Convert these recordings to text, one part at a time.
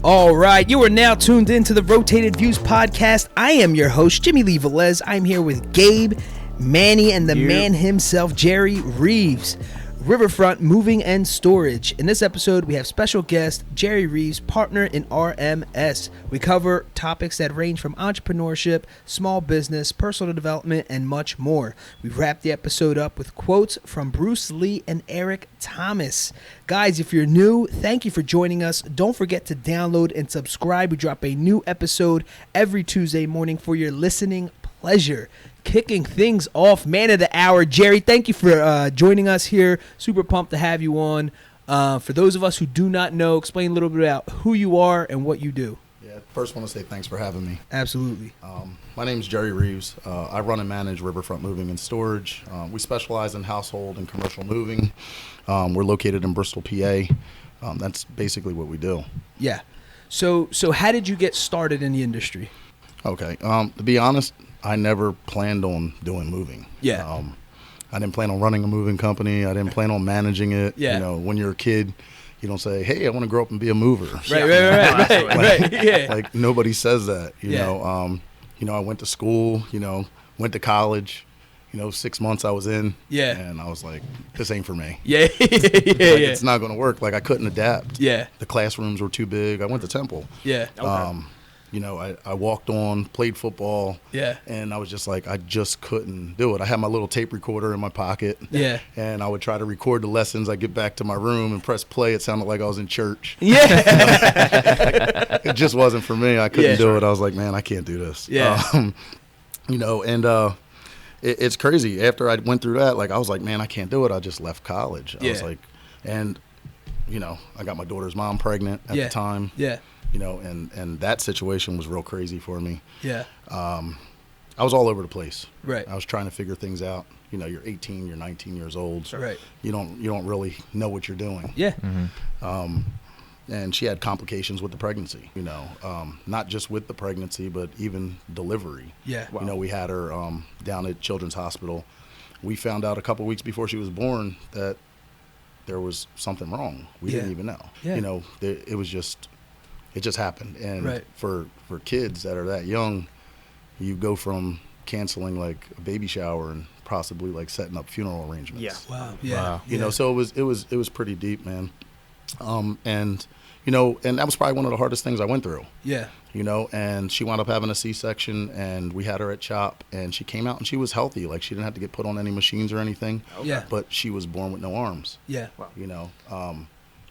All right, you are now tuned into the Rotated Views podcast. I am your host, Jimmylee Velez. I'm here with Gabe, Manny, and the man himself, Jerry Reeves. Riverfront Moving and Storage. In this episode, we have special guest Jerry Reeves, partner in RMS. We cover topics that range from entrepreneurship, small business, personal development, and much more. We wrap the episode up with quotes from Bruce Lee and Eric Thomas. Guys, if you're new, thank you for joining us. Don't forget to download and subscribe. We drop a new episode every Tuesday morning for your listening pleasure. Kicking things off, man of the hour, Jerry, thank you for joining us here. Super pumped to have you on. For those of us who do not know, explain a little bit about who you are and what you do. Yeah, first want to say thanks for having me. Absolutely. My name is Jerry Reeves. I run and manage Riverfront Moving and Storage. We specialize in household and commercial moving. We're located in Bristol, PA. That's basically what we do. Yeah. So how did you get started in the industry? Okay. To be honest, I never planned on doing moving. Yeah. I didn't plan on running a moving company. I didn't plan on managing it. Yeah. You know, when you're a kid, you don't say, "Hey, I want to grow up and be a mover." Right. Yeah. Like nobody says that. You Yeah. know. I went to school. Went to college. 6 months I was in. Yeah. And I was like, this ain't for me. Yeah. It's not going to work. Like I couldn't adapt. Yeah. The classrooms were too big. I went to Temple. Yeah. Okay. I walked on, played football. Yeah. And I was just like, I just couldn't do it. I had my little tape recorder in my pocket. Yeah. And I would try to record the lessons. I'd get back to my room and press play. It sounded like I was in church. Yeah. It just wasn't for me. I couldn't do it. I was like, man, I can't do this. Yeah. It's crazy. After I went through that, like I was like, man, I can't do it. I just left college. I was like, and I got my daughter's mom pregnant at the time. Yeah. And that situation was real crazy for me. Yeah. I was all over the place. Right. I was trying to figure things out. You're 18, you're 19 years old. So right. You don't really know what you're doing. Yeah. Mm-hmm. And she had complications with the pregnancy, not just with the pregnancy, but even delivery. Yeah. Wow. We had her down at Children's Hospital. We found out a couple weeks before she was born that there was something wrong. We didn't even know. Yeah. It just happened. And for kids that are that young, you go from canceling like a baby shower and possibly like setting up funeral arrangements. Yeah. Wow. Yeah. Wow. So it was pretty deep, man. And that was probably one of the hardest things I went through. Yeah. And she wound up having a C-section, and we had her at CHOP, and she came out and she was healthy. Like she didn't have to get put on any machines or anything. Okay. Yeah. But she was born with no arms. Yeah. Wow.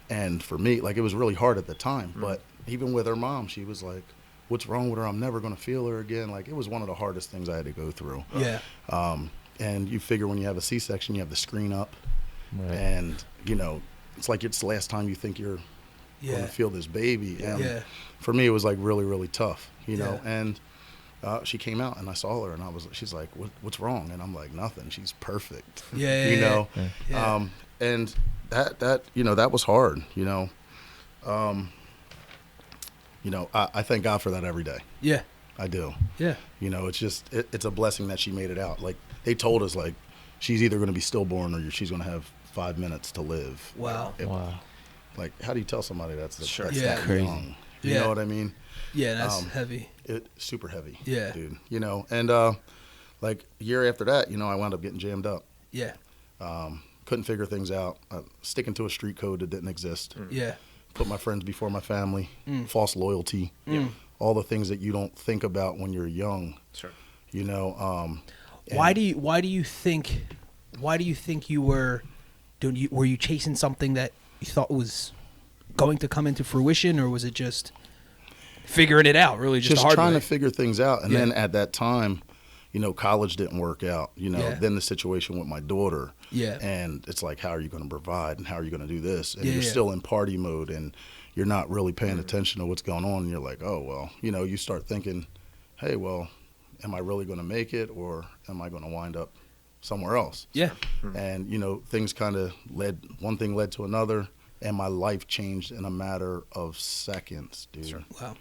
And for me, like it was really hard at the time. Mm-hmm. But even with her mom, she was like, "What's wrong with her? I'm never gonna feel her again." Like it was one of the hardest things I had to go through. Yeah. And you figure when you have a C-section, you have the screen up, and it's like it's the last time you think you're going to feel this baby. And for me, it was like really, really tough, and she came out and I saw her and she's like, what's wrong? And I'm like, nothing. She's perfect. Yeah. And that was hard, I thank God for that every day. Yeah. I do. Yeah. It's just, it's a blessing that she made it out. Like they told us like, she's either going to be stillborn or she's going to have 5 minutes to live. Wow. Wow. Like, how do you tell somebody that's that crazy. Young? You know what I mean? Yeah, that's heavy. Super heavy. Yeah. Dude. And like a year after that, I wound up getting jammed up. Yeah. Couldn't figure things out. Sticking to a street code that didn't exist. Yeah. Put my friends before my family. False loyalty. All the things that you don't think about when you're young. Sure. Why do you think you were were you chasing something that you thought was going to come into fruition, or was it just figuring it out, really just the hard trying way? to figure things out? And then at that time, college didn't work out, then the situation with my daughter. Yeah. And it's like, how are you going to provide and how are you going to do this? And you're still in party mode and you're not really paying attention to what's going on. And you're like, oh, well, you start thinking, hey, well, am I really going to make it or am I going to wind up somewhere else? Yeah. And, things kind of one thing led to another, and my life changed in a matter of seconds, dude. Sure. Wow.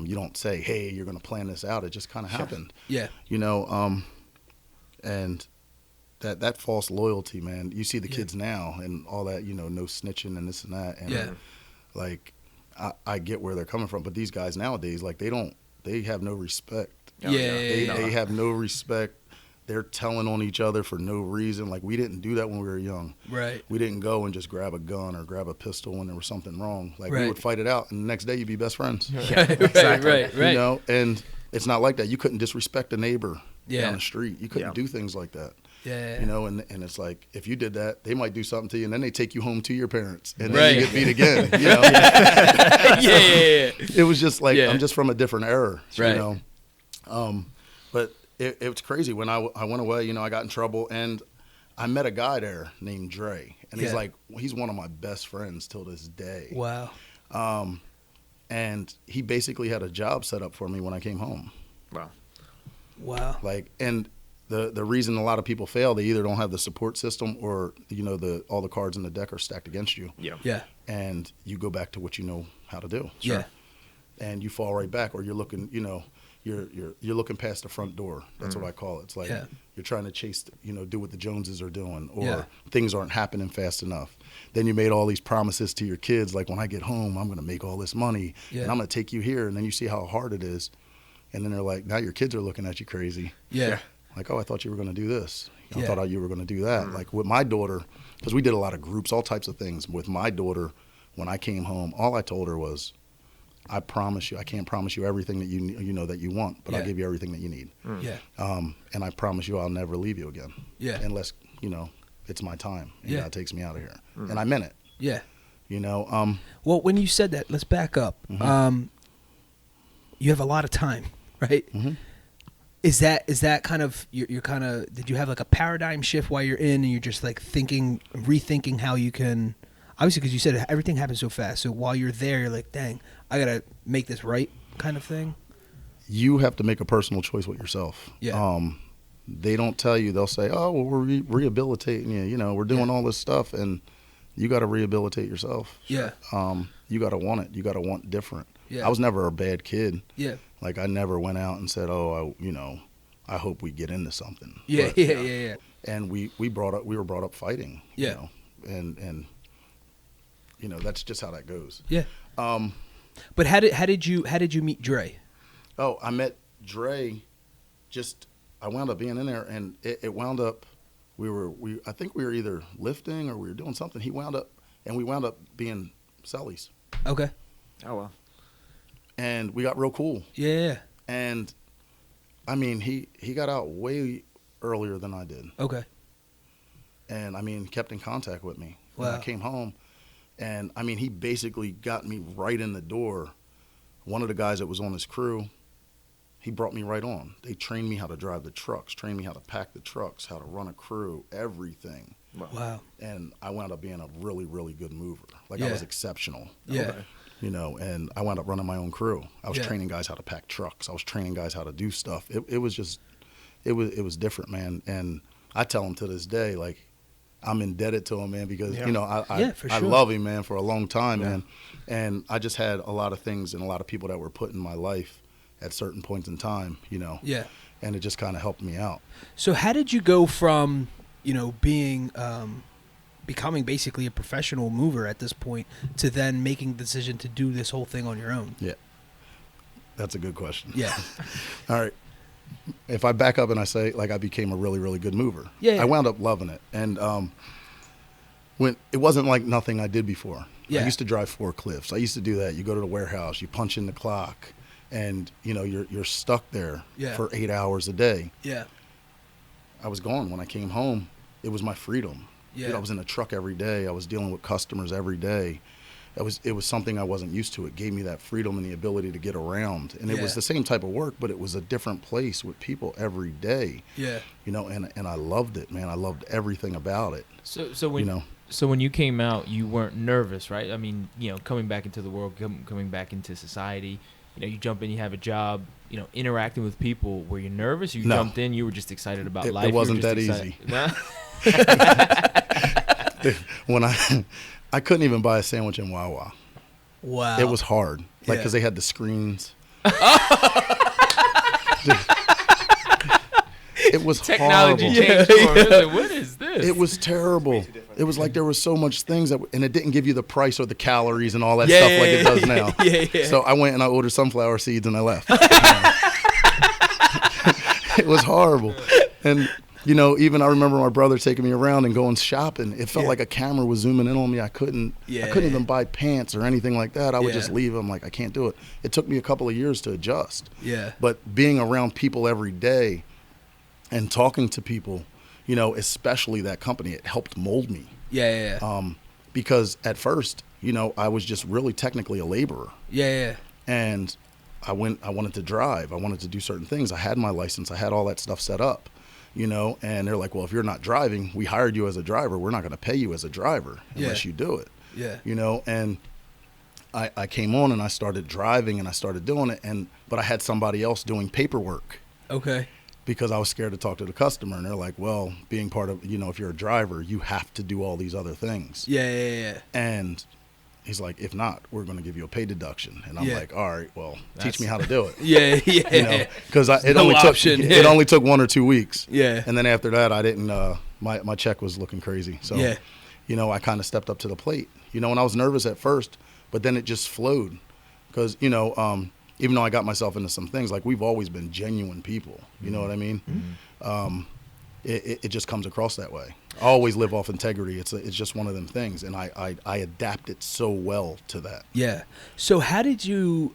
You don't say, hey, you're going to plan this out. It just kind of happened. Yeah. And that false loyalty, man. You see the kids now and all that, you know, no snitching and this and that. And like, I get where they're coming from, but these guys nowadays, like, they have no respect. They have no respect. They're telling on each other for no reason. Like, we didn't do that when we were young. Right. We didn't go and just grab a gun or grab a pistol when there was something wrong. Like, we would fight it out, and the next day you'd be best friends. Right. You know, and it's not like that. You couldn't disrespect a neighbor down the street. You couldn't do things like that. You know, and it's like, if you did that, they might do something to you, and then they take you home to your parents, and then you get beat again. You know? It was just like, I'm just from a different era, you know. But it was crazy. When I went away, you know, I got in trouble, and I met a guy there named Dre, and he's like, he's one of my best friends till this day. Wow. And he basically had a job set up for me when I came home. Wow. Like, and the reason a lot of people fail, they either don't have the support system, or, you know, all the cards in the deck are stacked against you. And you go back to what you know how to do. And you fall right back, or you're looking, you know, you're looking past the front door. That's what I call it. It's like you're trying to chase, you know, do what the Joneses are doing, or things aren't happening fast enough. Then you made all these promises to your kids, like, when I get home, I'm going to make all this money, and I'm going to take you here. And then you see how hard it is. And then they're like, now your kids are looking at you crazy. Like, oh, I thought you were going to do this. I thought you were going to do that. Like, with my daughter, because we did a lot of groups, all types of things. With my daughter, when I came home, all I told her was, I promise you, I can't promise you everything that you know that you want, but I'll give you everything that you need. And I promise you I'll never leave you again. Unless, you know, it's my time and God takes me out of here. And I meant it. You know. Well, when you said that, let's back up. You have a lot of time, right? Is that kind of, you're kind of, did you have like a paradigm shift while you're in, and you're just like rethinking how you can, obviously, because you said everything happens so fast. So while you're there, you're like, dang, I got to make this right kind of thing? You have to make a personal choice with yourself. They don't tell you. They'll say, oh, well, we're rehabilitating you. You know, we're doing all this stuff, and you got to rehabilitate yourself. You got to want it. You got to want different. I was never a bad kid. Like, I never went out and said, oh, you know, I hope we get into something. And we were brought up fighting. You know, and you know, that's just how that goes. But how did you meet Dre? Oh, I met Dre. I wound up being in there, and it wound up. I think we were either lifting or we were doing something. We wound up being cellies. Okay. Oh wow. And we got real cool. And I mean, he got out way earlier than I did. Okay. And I mean, kept in contact with me when I came home. And I mean, he basically got me right in the door. One of the guys that was on his crew, he brought me right on. They trained me how to drive the trucks, trained me how to pack the trucks, how to run a crew, everything. Wow. And I wound up being a really, really good mover. Like, I was exceptional. Okay. You know, and I wound up running my own crew. I was training guys how to pack trucks. I was training guys how to do stuff. It was just, it was different, man. And I tell him to this day, like, I'm indebted to him, man, because, you know, I love him, man, for a long time, man. And I just had a lot of things and a lot of people that were put in my life at certain points in time, you know. And it just kind of helped me out. So how did you go from, you know, being becoming basically a professional mover at this point to then making the decision to do this whole thing on your own? That's a good question. All right. If I back up and I say, like, I became a really, really good mover. I wound up loving it. And when it wasn't like nothing I did before. I used to drive forklifts. I used to do that. You go to the warehouse, you punch in the clock, and, you know, you're stuck there for 8 hours a day. I was gone. When I came home, it was my freedom. Dude, I was in a truck every day. I was dealing with customers every day. It was something I wasn't used to. It gave me that freedom and the ability to get around. And it was the same type of work, but it was a different place with people every day. You know, and I loved it, man. I loved everything about it. So when you came out, you weren't nervous, right? I mean, you know, coming back into the world, coming back into society, you know, you jump in, you have a job, you know, interacting with people. Were you nervous? You jumped in, you were just excited about life. It wasn't that easy. When I couldn't even buy a sandwich in Wawa. Wow. It was hard. Like, because they had the screens. It was Technology horrible. changed for him. Like, what is this? It was terrible. It was like there was so much things and it didn't give you the price or the calories and all that stuff like it does now. Yeah. So I went and I ordered sunflower seeds and I left. It was horrible. And even I remember my brother taking me around and going shopping. It felt like a camera was zooming in on me. I couldn't even buy pants or anything like that. I would just leave. I'm like, I can't do it. It took me a couple of years to adjust. Yeah. But being around people every day and talking to people, especially that company, it helped mold me. Yeah. Because at first, I was just really technically a laborer. Yeah. And I wanted to drive. I wanted to do certain things. I had my license. I had all that stuff set up. And they're like, well, if you're not driving, we hired you as a driver. We're not going to pay you as a driver unless you do it. Yeah. And I came on and I started driving and I started doing it. But I had somebody else doing paperwork. Okay. Because I was scared to talk to the customer. And they're like, well, being part of, if you're a driver, you have to do all these other things. Yeah. And he's like, if not, we're going to give you a pay deduction. And I'm like, all right, well, teach me how to do it. Yeah. Because it only took 1 or 2 weeks. Yeah. And then after that, I didn't. My check was looking crazy. So, I kind of stepped up to the plate. And I was nervous at first, but then it just flowed. Because even though I got myself into some things, like we've always been genuine people. You know what I mean? Mm-hmm. It just comes across that way. I always live off integrity. It's just one of them things, and I adapted so well to that. Yeah. So how did you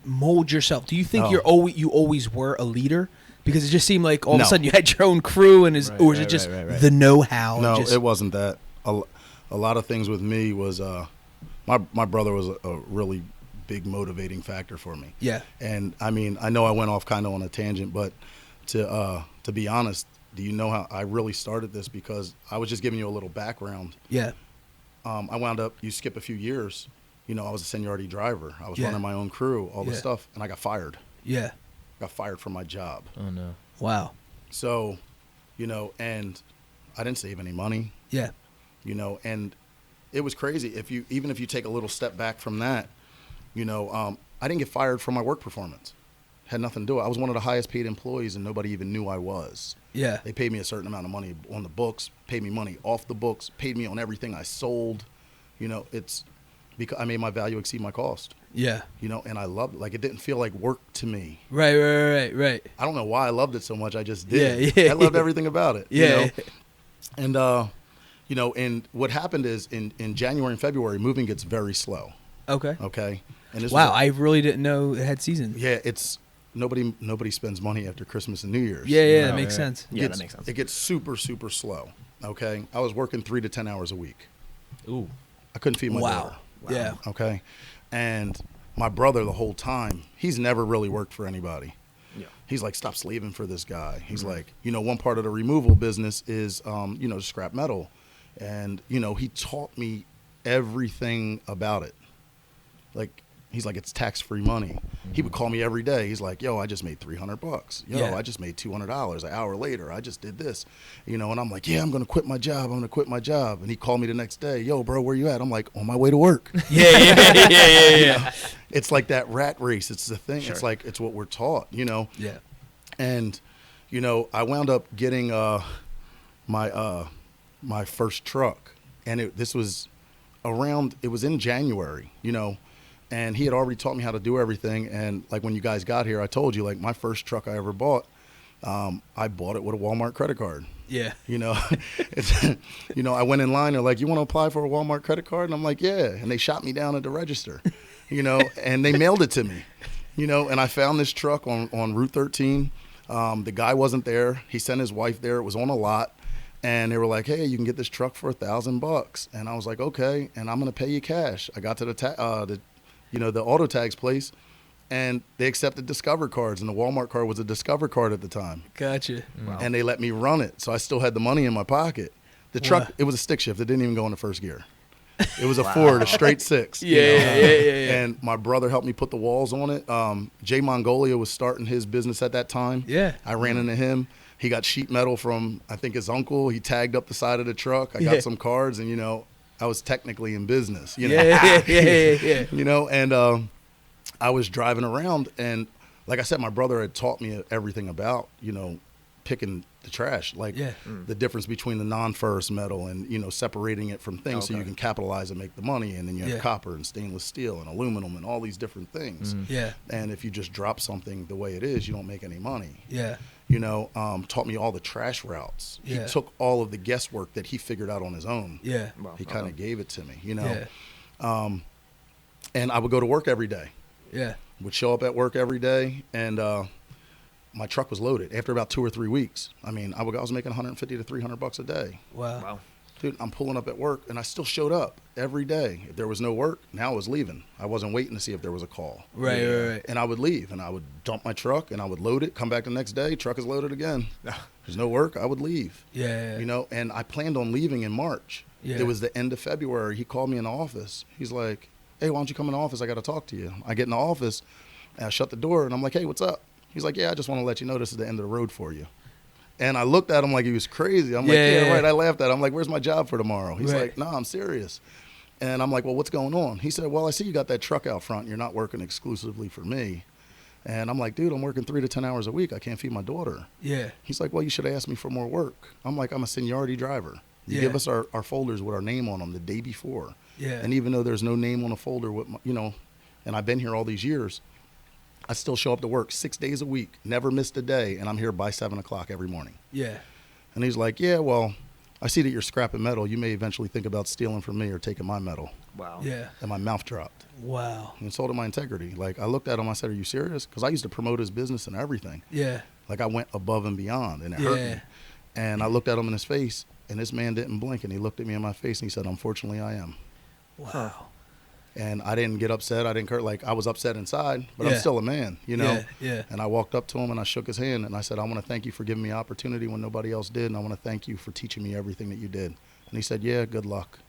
mold yourself? Do you think you always were a leader? Because it just seemed like all of a sudden you had your own crew, and or was it just the know-how? No, it wasn't that. A lot of things with me was my brother was a really big motivating factor for me. Yeah. And I mean, I know I went off kind of on a tangent, but to be honest, do you know how I really started this? Because I was just giving you a little background. Yeah. I wound up, you skip a few years, I was a seniority driver. I was running my own crew, all this stuff, and I got fired. Yeah. Got fired from my job. Oh, no. Wow. So, and I didn't save any money. Yeah. And it was crazy. Even if you take a little step back from that, I didn't get fired from my work performance. Had nothing to do with it. I was one of the highest paid employees and nobody even knew I was. Yeah. They paid me a certain amount of money on the books, paid me money off the books, paid me on everything I sold. It's because I made my value exceed my cost. Yeah. And I loved it. Like, it didn't feel like work to me. Right. I don't know why I loved it so much. I just did. Yeah. I loved everything about it. Yeah. And, and what happened is in January and February, moving gets very slow. Okay. And this I really didn't know it had seasons. Yeah, it's nobody spends money after Christmas and New Year's. Yeah, that makes sense. That makes sense. It gets super, super slow. Okay, I was working 3 to 10 hours a week. Ooh, I couldn't feed my daughter. Wow. Yeah. Okay, and my brother the whole time, he's never really worked for anybody. Yeah. He's like, stop slaving for this guy. He's like, one part of the removal business is, scrap metal, and he taught me everything about it. Like, he's like, it's tax-free money. Mm-hmm. He would call me every day. He's like, yo, I just made $300. Yo, I just made $200. An hour later, I just did this. And I'm like, yeah, I'm going to quit my job. And he called me the next day. Yo, bro, where you at? I'm like, on my way to work. Yeah. It's like that rat race. It's the thing. Sure. It's like, it's what we're taught, Yeah. And, I wound up getting my first truck. And this was it was in January, and he had already taught me how to do everything. And like when you guys got here, I told you, like, my first truck I ever bought, I bought it with a Walmart credit card. Yeah. I went in line. They're like, you want to apply for a Walmart credit card? And I'm like, yeah. And they shot me down at the register, and they mailed it to me, and I found this truck on Route 13. The guy wasn't there. He sent his wife there. It was on a lot. And they were like, hey, you can get this truck for $1,000. And I was like, okay, and I'm going to pay you cash. I got to the auto tags place, and they accepted Discover cards, and the Walmart card was a Discover card at the time. Gotcha. Wow. And they let me run it, so I still had the money in my pocket. The truck, It was a stick shift. It didn't even go into first gear. It was a Ford, a straight 6. Yeah. And my brother helped me put the walls on it. Jay Mongolia was starting his business at that time. Yeah. I ran into him. He got sheet metal from, I think, his uncle. He tagged up the side of the truck. I got some cards, and, I was technically in business, Yeah. And I was driving around, and, like I said, my brother had taught me everything about, picking the trash, like the difference between the non-ferrous metal and, separating it from things so you can capitalize and make the money. And then you have copper and stainless steel and aluminum and all these different things. Yeah. And if you just drop something the way it is, you don't make any money. Yeah. Taught me all the trash routes. Yeah. He took all of the guesswork that he figured out on his own. Yeah. Wow. He kind of gave it to me, Yeah. And I would go to work every day. Yeah. Would show up at work every day, and my truck was loaded. After about 2 or 3 weeks, I was making $150 to $300 a day. Wow. Dude, I'm pulling up at work, and I still showed up every day. If there was no work, now I was leaving. I wasn't waiting to see if there was a call. Right. And I would leave, and I would dump my truck, and I would load it, come back the next day, truck is loaded again. There's no work, I would leave. Yeah. And I planned on leaving in March. Yeah. It was the end of February. He called me in the office. He's like, hey, why don't you come in the office? I got to talk to you. I get in the office, and I shut the door, and I'm like, hey, what's up? He's like, yeah, I just want to let you know this is the end of the road for you. And I looked at him like he was crazy. I'm like, yeah, right. I laughed at him. I'm like, where's my job for tomorrow? He's like, no, I'm serious. And I'm like, well, what's going on? He said, well, I see you got that truck out front. You're not working exclusively for me. And I'm like, dude, I'm working 3 to 10 hours a week. I can't feed my daughter. Yeah. He's like, well, you should have asked me for more work. I'm like, I'm a seniority driver. You give us our folders with our name on them the day before. Yeah. And even though there's no name on a folder with my, and I've been here all these years, I still show up to work 6 days a week, never missed a day, and I'm here by 7 o'clock every morning. Yeah. And he's like, yeah, well, I see that you're scrapping metal. You may eventually think about stealing from me or taking my metal. Wow. Yeah. And my mouth dropped. Wow. And insulted my integrity. Like, I looked at him, I said, are you serious? Because I used to promote his business and everything. Yeah. Like, I went above and beyond, and it hurt me. And I looked at him in his face, and this man didn't blink, and he looked at me in my face, and he said, unfortunately, I am. Wow. And I didn't get upset. I didn't hurt. Like, I was upset inside, but I'm still a man, Yeah. And I walked up to him, and I shook his hand, and I said, I want to thank you for giving me opportunity when nobody else did, and I want to thank you for teaching me everything that you did. And he said, yeah, good luck.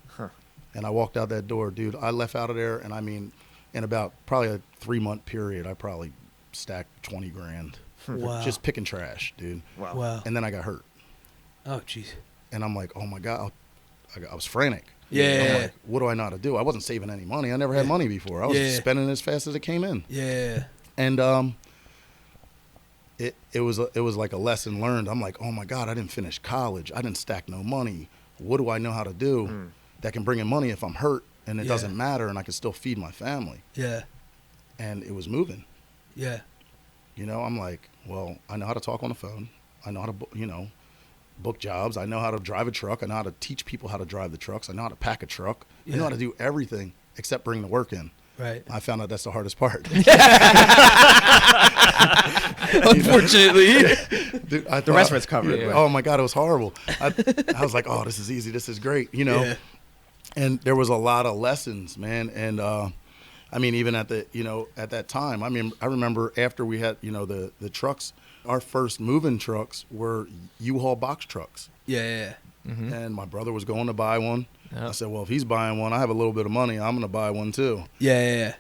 Huh. And I walked out that door. Dude, I left out of there, and in about probably a 3-month period, I probably stacked 20 grand. Wow. Just picking trash, dude. Wow. And then I got hurt. Oh, jeez. And I'm like, oh, my God. I was frantic. Yeah. I'm like, what do I know how to do? I wasn't saving any money. I never had money before. I was just spending it as fast as it came in. Yeah. And it was like a lesson learned. I'm like, oh, my God, I didn't finish college. I didn't stack no money. What do I know how to do that can bring in money if I'm hurt and it doesn't matter and I can still feed my family? Yeah. And it was moving. Yeah. I'm like, well, I know how to talk on the phone. I know how to, book jobs. I know how to drive a truck. I know how to teach people how to drive the trucks. I know how to pack a truck. I know how to do everything except bring the work in. Right. I found out that's the hardest part. Unfortunately. Dude, The rest of it's covered. Yeah. Oh my God, it was horrible. I was like, oh, this is easy. This is great. Yeah. And there was a lot of lessons, man. And even at that time, I remember after we had, the trucks, our first moving trucks were U-Haul box trucks. Yeah. Mm-hmm. And my brother was going to buy one. Yep. I said, well, if he's buying one, I have a little bit of money. I'm going to buy one too. Yeah.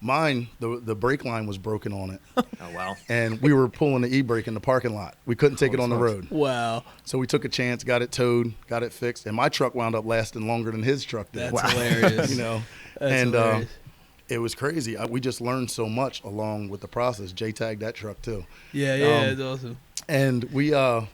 Mine, the brake line was broken on it. Oh, wow. And we were pulling the e-brake in the parking lot. We couldn't take it on the road. Wow. So we took a chance, got it towed, got it fixed. And my truck wound up lasting longer than his truck did. That's hilarious. That's hilarious. It was crazy. We just learned so much along with the process. J-tagged that truck too. Yeah, it's awesome. And we, I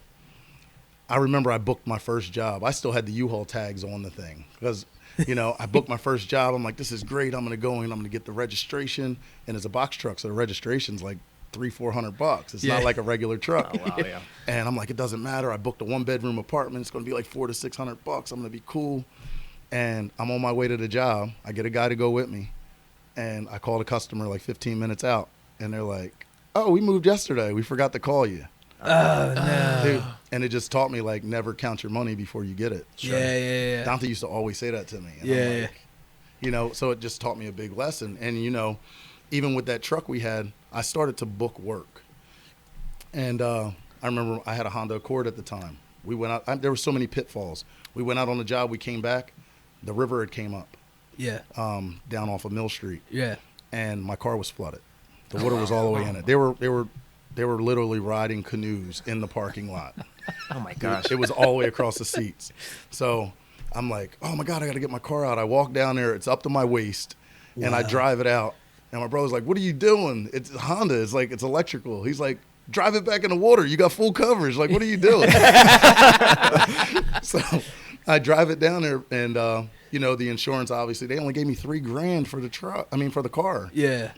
remember I booked my first job. I still had the U-Haul tags on the thing because, I booked my first job. I'm like, this is great. I'm going to go in. I'm going to get the registration. And it's a box truck, so the registration's like $300-400. It's not like a regular truck. Oh, wow, yeah. And I'm like, it doesn't matter. I booked a 1-bedroom apartment. It's going to be like $400 to $600. I'm going to be cool. And I'm on my way to the job. I get a guy to go with me. And I called a customer like 15 minutes out, and they're like, oh, we moved yesterday. We forgot to call you. Oh, no. Dude, and it just taught me, like, never count your money before you get it. Yeah. Dante used to always say that to me. And I'm like, so it just taught me a big lesson. And, even with that truck we had, I started to book work. And I remember I had a Honda Accord at the time. We went out. There were so many pitfalls. We went out on the job. We came back. The river had came up. Yeah. Down off of Mill Street. Yeah. And my car was flooded. The water was all the way in it. They were literally riding canoes in the parking lot. Oh my gosh. It was all the way across the seats. So I'm like, oh my God, I got to get my car out. I walk down there. It's up to my waist. And I drive it out. And my brother's like, what are you doing? It's Honda. It's like, it's electrical. He's like, drive it back in the water. You got full coverage. Like, what are you doing? So I drive it down there, and, you know, the insurance, obviously, they only gave me $3,000 for the truck. I mean, for the car. Yeah.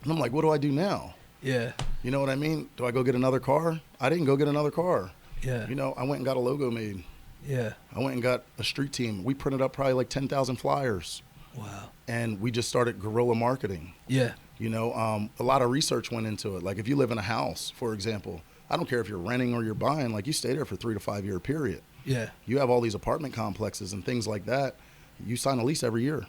And I'm like, what do I do now? Yeah. You know what I mean? Do I go get another car? I didn't go get another car. Yeah. You know, I went and got a logo made. Yeah. I went and got a street team. We printed up probably like 10,000 flyers. Wow. And we just started guerrilla marketing. Yeah. You know, a lot of research went into it. Like if you live in a house, for example, I don't care if you're renting or you're buying, like you stay there for 3 to 5 year period. Yeah. You have all these apartment complexes and things like that. You sign a lease every year.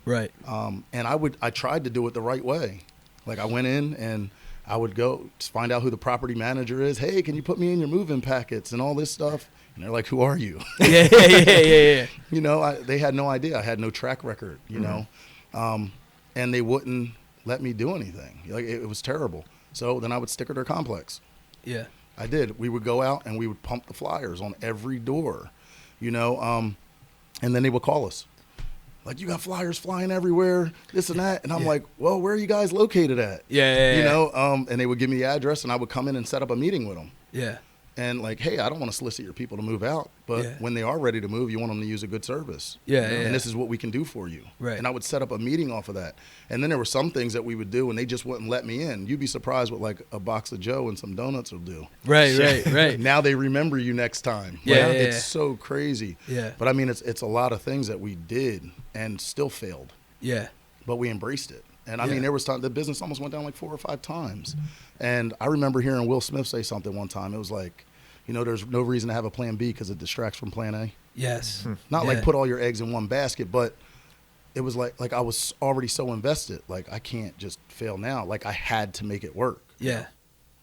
Right. And I tried to do it the right way. Like I went in and I would go to find out who the property manager is. Hey, can you put me in your move-in packets and all this stuff? And they're like, who are you? Yeah. You know, they had no idea. I had no track record, you know. And they wouldn't let me do anything. Like it was terrible. So then I would sticker their complex. Yeah. I did. We would go out and we would pump the flyers on every door, you know, and then they would call us. Like, you got flyers flying everywhere, this and that. And I'm like, well, where are you guys located at? Yeah. You know, and they would give me the address, and I would come in and set up a meeting with them. Yeah. And like, hey, I don't want to solicit your people to move out, but when they are ready to move, you want them to use a good service. Yeah, And this is what we can do for you. Right. And I would set up a meeting off of that. And then there were some things that we would do, and they just wouldn't let me in. You'd be surprised what like a box of Joe and some donuts will do. Right. Now they remember you next time. Yeah, Like, it's so crazy. Yeah. But I mean, it's a lot of things that we did and still failed. Yeah. But we embraced it. And I mean, there was time the business almost went down like 4 or 5 times. And I remember hearing Will Smith say something one time. It was like, you know, there's no reason to have a plan B because it distracts from plan A. Yes. Not like put all your eggs in one basket, but it was like I was already so invested. Like, I can't just fail now. Like, I had to make it work. Yeah.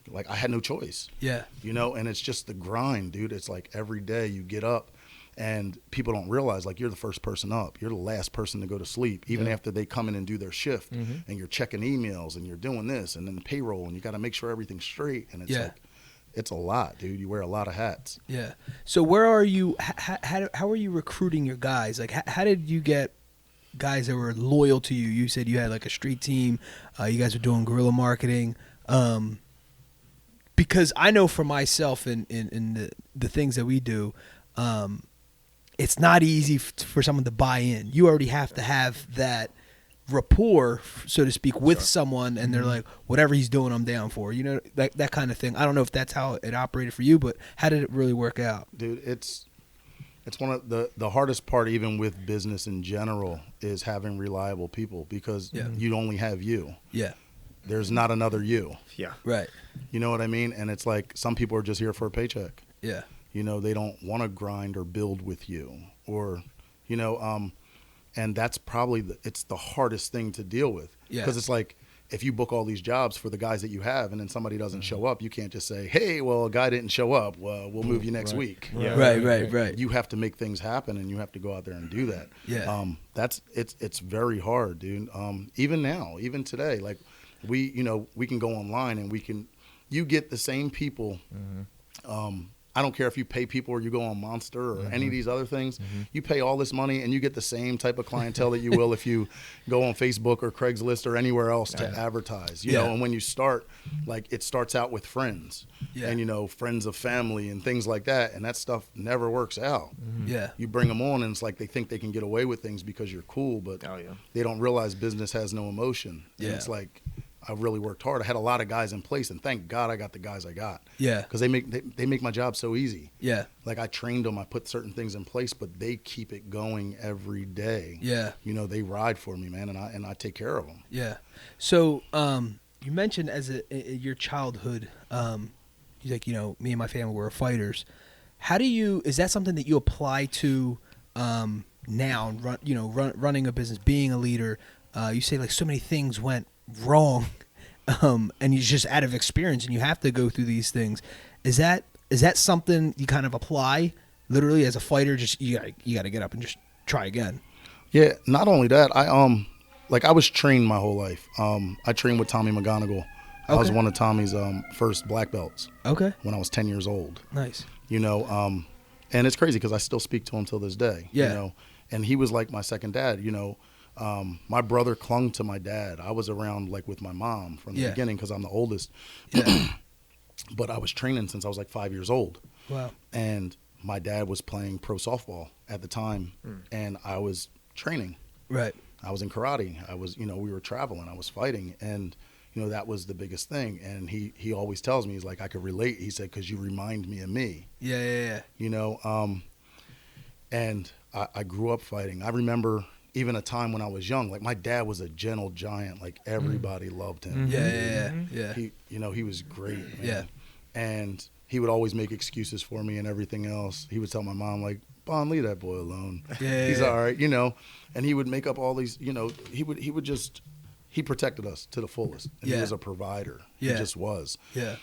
Like, I had no choice. Yeah. You know, and it's just the grind, dude. It's like every day you get up and people don't realize, like, you're the first person up. You're the last person to go to sleep, even after they come in and do their shift. And you're checking emails and you're doing this and then the payroll, and you got to make sure everything's straight. And it's like, it's a lot, dude. You wear a lot of hats. Yeah. So where are you? How are you recruiting your guys? Like, how did you get guys that were loyal to you? You said you had like a street team. You guys are doing guerrilla marketing. Because I know for myself in the things that we do, it's not easy for someone to buy in. You already have to have that rapport, so to speak, with someone, and they're like, whatever he's doing, I'm down for. You know, that kind of thing. I don't know if that's how it operated for you, but how did it really work out? Dude, it's one of the hardest part, even with business in general, is having reliable people, because you only have you. Yeah. There's not another you. Yeah. Right. You know what I mean? And it's like, some people are just here for a paycheck. Yeah. You know, they don't want to grind or build with you, or, you know, and that's probably it's the hardest thing to deal with. Yeah. Because it's like, if you book all these jobs for the guys that you have, and then somebody doesn't show up, you can't just say, hey, well, a guy didn't show up. Well, we'll move you next week. Yeah. Right. You have to make things happen, and you have to go out there and do that. Yeah. It's very hard, dude. Even now, even today, like we can go online and you get the same people. I don't care if you pay people or you go on Monster or any of these other things. You pay all this money and you get the same type of clientele that you will if you go on Facebook or Craigslist or anywhere else to advertise. You know, and when you start, like, it starts out with friends and, you know, friends of family and things like that. And that stuff never works out. Yeah. You bring them on and it's like they think they can get away with things because you're cool, but they don't realize business has no emotion. And it's like, I really worked hard. I had a lot of guys in place, and thank God I got the guys I got. Yeah. Because they make my job so easy. Yeah. Like, I trained them, I put certain things in place, but they keep it going every day. Yeah. You know, they ride for me, man, and I take care of them. Yeah. So, you mentioned your childhood, like, you know, me and my family were fighters. Is that something that you apply to now, running a business, being a leader? You say, like, so many things went wrong, and you're just out of experience and you have to go through these things. Is that something you kind of apply literally as a fighter? Just you got to get up and just try again. Yeah. Not only that, I was trained my whole life. I trained with Tommy McGonigal. I was one of Tommy's first black belts. Okay. When I was 10 years old. Nice. You know, and it's crazy because I still speak to him till this day. Yeah. You know, and he was like my second dad. You know. My brother clung to my dad. I was around like with my mom from the beginning because I'm the oldest. But I was training since I was like 5 years old. Wow. And my dad was playing pro softball at the time, and I was training. Right. I was in karate. I was, we were traveling. I was fighting, and that was the biggest thing. And he always tells me, he's like, I could relate. He said, because you remind me of me. Yeah. And I grew up fighting. I remember even a time when I was young, like my dad was a gentle giant. Like everybody loved him. Yeah. He was great. Man. Yeah. And he would always make excuses for me and everything else. He would tell my mom, like, Bon, leave that boy alone. He's all right, And he would make up all these, he protected us to the fullest. And he was a provider. He just was. Yeah.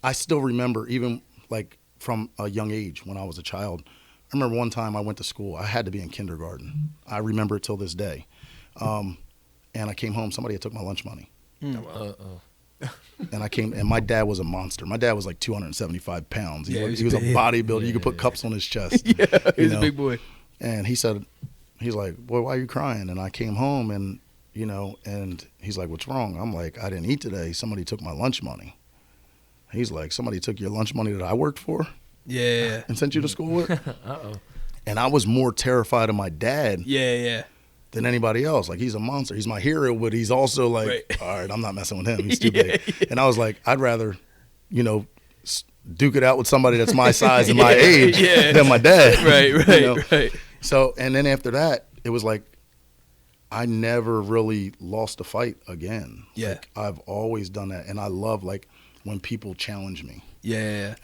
I still remember even like from a young age when I was a child. I remember one time I went to school. I had to be in kindergarten. I remember it till this day. And I came home. Somebody had took my lunch money. And I came, and my dad was a monster. My dad was like 275 pounds. He was a bodybuilder. You could put cups on his chest. He was a big boy. And he's like, boy, why are you crying? And I came home, and and he's like, what's wrong? I'm like, I didn't eat today. Somebody took my lunch money. He's like, somebody took your lunch money that I worked for? Yeah. And sent you to school with? And I was more terrified of my dad. Than anybody else. Like, he's a monster. He's my hero, but he's also like, all right, I'm not messing with him. He's too big. And I was like, I'd rather, duke it out with somebody that's my size and my age than my dad. Right. So, and then after that, it was like, I never really lost a fight again. Yeah. Like, I've always done that. And I love, like, when people challenge me. Yeah.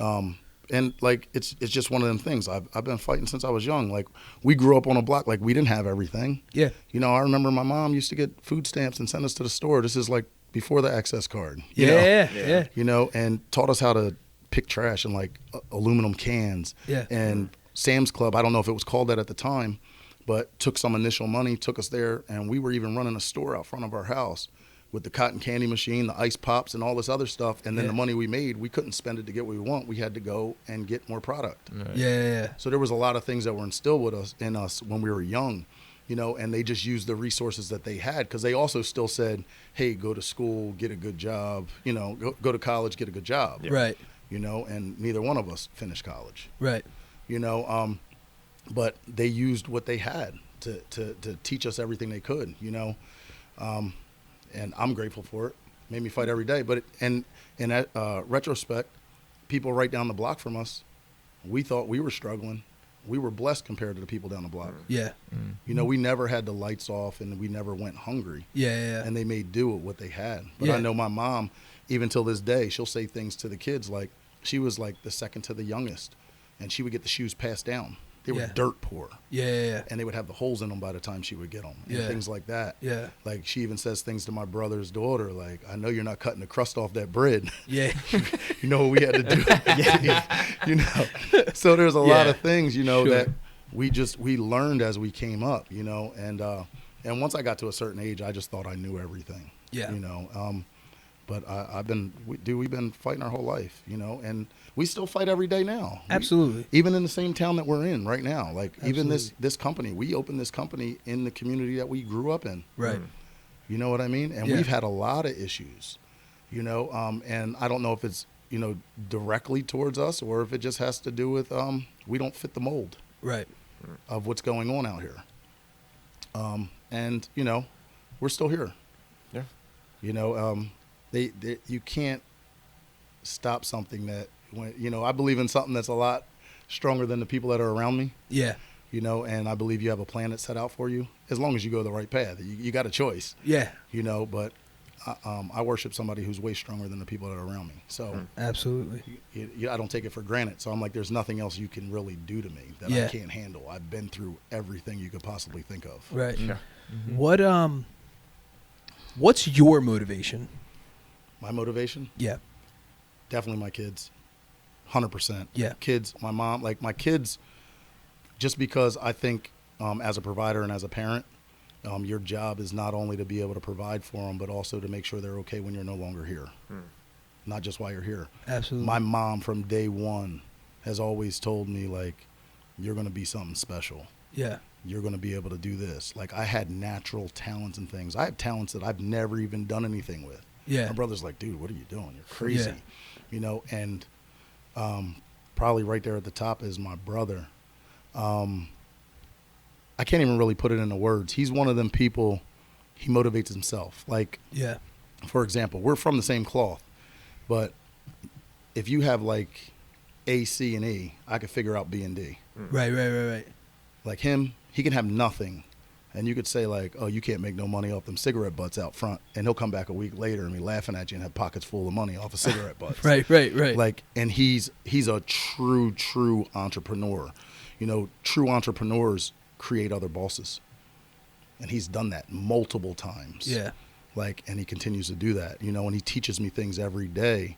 And like it's just one of them things. I've been fighting since I was young. Like, we grew up on a block. Like, we didn't have everything. Yeah. I remember my mom used to get food stamps and send us to the store. This is like before the access card. Yeah. And taught us how to pick trash in like aluminum cans. Yeah. And Sam's Club, I don't know if it was called that at the time, but took some initial money, took us there, and we were even running a store out front of our house with the cotton candy machine, the ice pops, and all this other stuff. And then the money we made, we couldn't spend it to get what we want. We had to go and get more product. Right. Yeah. So there was a lot of things that were instilled in us when we were young, and they just used the resources that they had, because they also still said, hey, go to school, get a good job, go to college, get a good job. Yeah. Right. And neither one of us finished college. Right. But they used what they had to teach us everything they could, and I'm grateful for it. Made me fight every day. But in retrospect, people right down the block from us, we thought we were struggling. We were blessed compared to the people down the block. Yeah. We never had the lights off, and we never went hungry. Yeah. And they made do with what they had. But I know my mom, even till this day, she'll say things to the kids like, she was like the second to the youngest, and she would get the shoes passed down. They were dirt poor. Yeah. And they would have the holes in them by the time she would get them. And things like that. Yeah. Like, she even says things to my brother's daughter, like, I know you're not cutting the crust off that bread. Yeah. You know what we had to do? So there's a lot of things, that we learned as we came up, and once I got to a certain age, I just thought I knew everything. Yeah. But we've been fighting our whole life, and we still fight every day now. Absolutely. Even in the same town that we're in right now. Like, Absolutely. even this company, we opened this company in the community that we grew up in. Right. You know what I mean? And we've had a lot of issues, and I don't know if it's, directly towards us, or if it just has to do with we don't fit the mold of what's going on out here. And, we're still here. Yeah. You can't stop something that, I believe in something that's a lot stronger than the people that are around me. Yeah. And I believe you have a plan that's set out for you, as long as you go the right path. You got a choice. Yeah. But I worship somebody who's way stronger than the people that are around me. So absolutely, I don't take it for granted. So I'm like, there's nothing else you can really do to me that I can't handle. I've been through everything you could possibly think of. Right. Yeah. Mm-hmm. What's your motivation? My motivation? Yeah. Definitely my kids. 100%. Yeah. Kids, my mom, like my kids, just because I think as a provider and as a parent, your job is not only to be able to provide for them, but also to make sure they're okay when you're no longer here. Not just while you're here. Absolutely. My mom from day one has always told me, like, you're going to be something special. Yeah. You're going to be able to do this. Like, I had natural talents and things. I have talents that I've never even done anything with. Yeah. My brother's like, dude, what are you doing? You're crazy. And probably right there at the top is my brother. I can't even really put it into words. He's one of them people, he motivates himself. Like, for example, we're from the same cloth, but if you have like A, C, and E, I could figure out B and D. Right. Like him, he can have nothing. And you could say like, oh, you can't make no money off them cigarette butts out front. And he'll come back a week later and be laughing at you and have pockets full of money off of cigarette butts. Right. Like, and he's a true entrepreneur. You know, true entrepreneurs create other bosses. And he's done that multiple times. Yeah. Like, and he continues to do that, you know, and he teaches me things every day.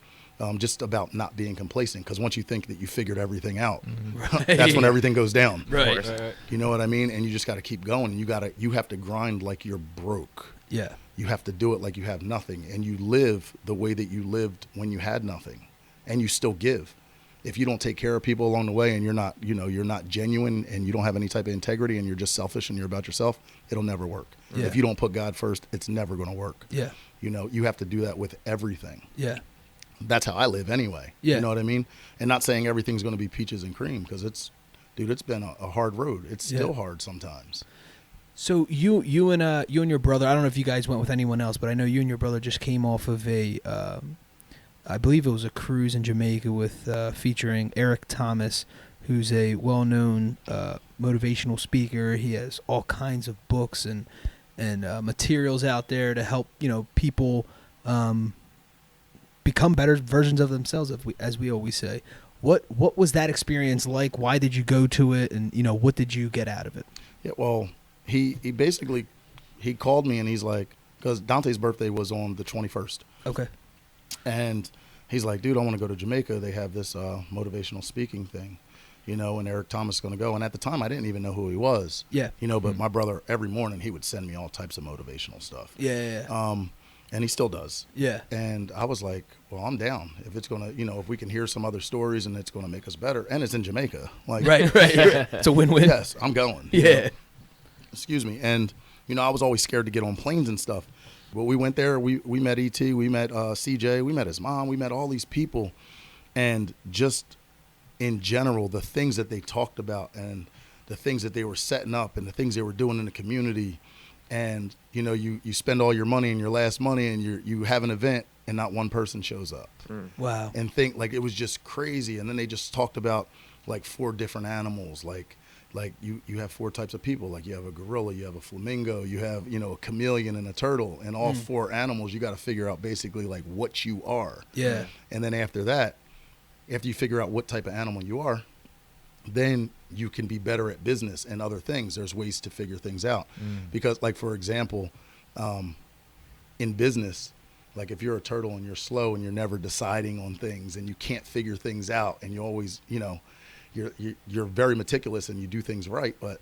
Just about not being complacent, because once you think that you figured everything out, that's when everything goes down. Right. You know what I mean? And you just got to keep going. You have to grind like you're broke. Yeah. You have to do it like you have nothing, and you live the way that you lived when you had nothing, and you still give. If you don't take care of people along the way, and you're not genuine, and you don't have any type of integrity, and you're just selfish and you're about yourself, it'll never work. Yeah. If you don't put God first, it's never going to work. Yeah. You know, you have to do that with everything. Yeah. That's how I live anyway. Yeah. You know what I mean? And not saying everything's going to be peaches and cream, because it's been a hard road. It's still hard sometimes. So you and your brother, I don't know if you guys went with anyone else, but I know you and your brother just came off of I believe it was a cruise in Jamaica with featuring Eric Thomas, who's a well-known motivational speaker. He has all kinds of books and materials out there to help, you know, people become better versions of themselves, as we always say. What was that experience like? Why did you go to it? And, you know, what did you get out of it? Yeah, well, he basically, he called me and he's like, because Dante's birthday was on the 21st. Okay. And he's like, dude, I want to go to Jamaica. They have this motivational speaking thing, you know, and Eric Thomas is going to go. And at the time, I didn't even know who he was. Yeah. You know, but my brother, every morning, he would send me all types of motivational stuff. Yeah. And he still does. Yeah. And I was like, well, I'm down. If it's going to, you know, if we can hear some other stories and it's going to make us better. And it's in Jamaica. Like, right. It's a win-win. Yes, I'm going. Yeah. You know? Excuse me. And, you know, I was always scared to get on planes and stuff. But we went there. We met E.T., we met CJ, we met his mom, we met all these people. And just in general, the things that they talked about and the things that they were setting up and the things they were doing in the community. And, you know, you spend all your money and your last money and you have an event and not one person shows up. Wow. And think, like, it was just crazy. And then they just talked about, like, 4 different animals. Like you have 4 types of people. Like, you have a gorilla, you have a flamingo, you have, you know, a chameleon and a turtle. And all 4 animals, you got to figure out basically, like, what you are. Yeah. And then after that, after you figure out what type of animal you are, then you can be better at business and other things. There's ways to figure things out. Because, like, for example, in business, like, if you're a turtle and you're slow and you're never deciding on things and you can't figure things out and you always, you know, you're very meticulous and you do things right. But,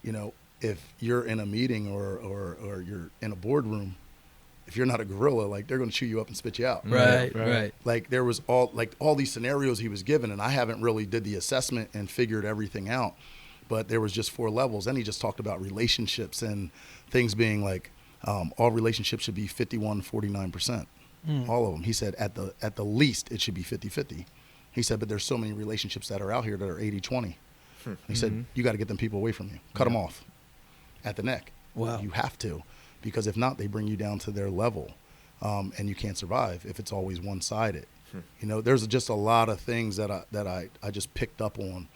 you know, if you're in a meeting or you're in a boardroom, if you're not a gorilla, like, they're going to chew you up and spit you out. Right. Like, there was all these scenarios he was given, and I haven't really did the assessment and figured everything out, but there was just 4 levels. Then he just talked about relationships and things being like, all relationships should be 51-49%. All of them. He said at the least it should be 50-50. He said, but there's so many relationships that are out here that are 80-20. He said, you got to get them people away from you. Cut them off at the neck. Wow. You have to. Because if not, they bring you down to their level, and you can't survive if it's always one-sided. You know, there's just a lot of things that I just picked up on,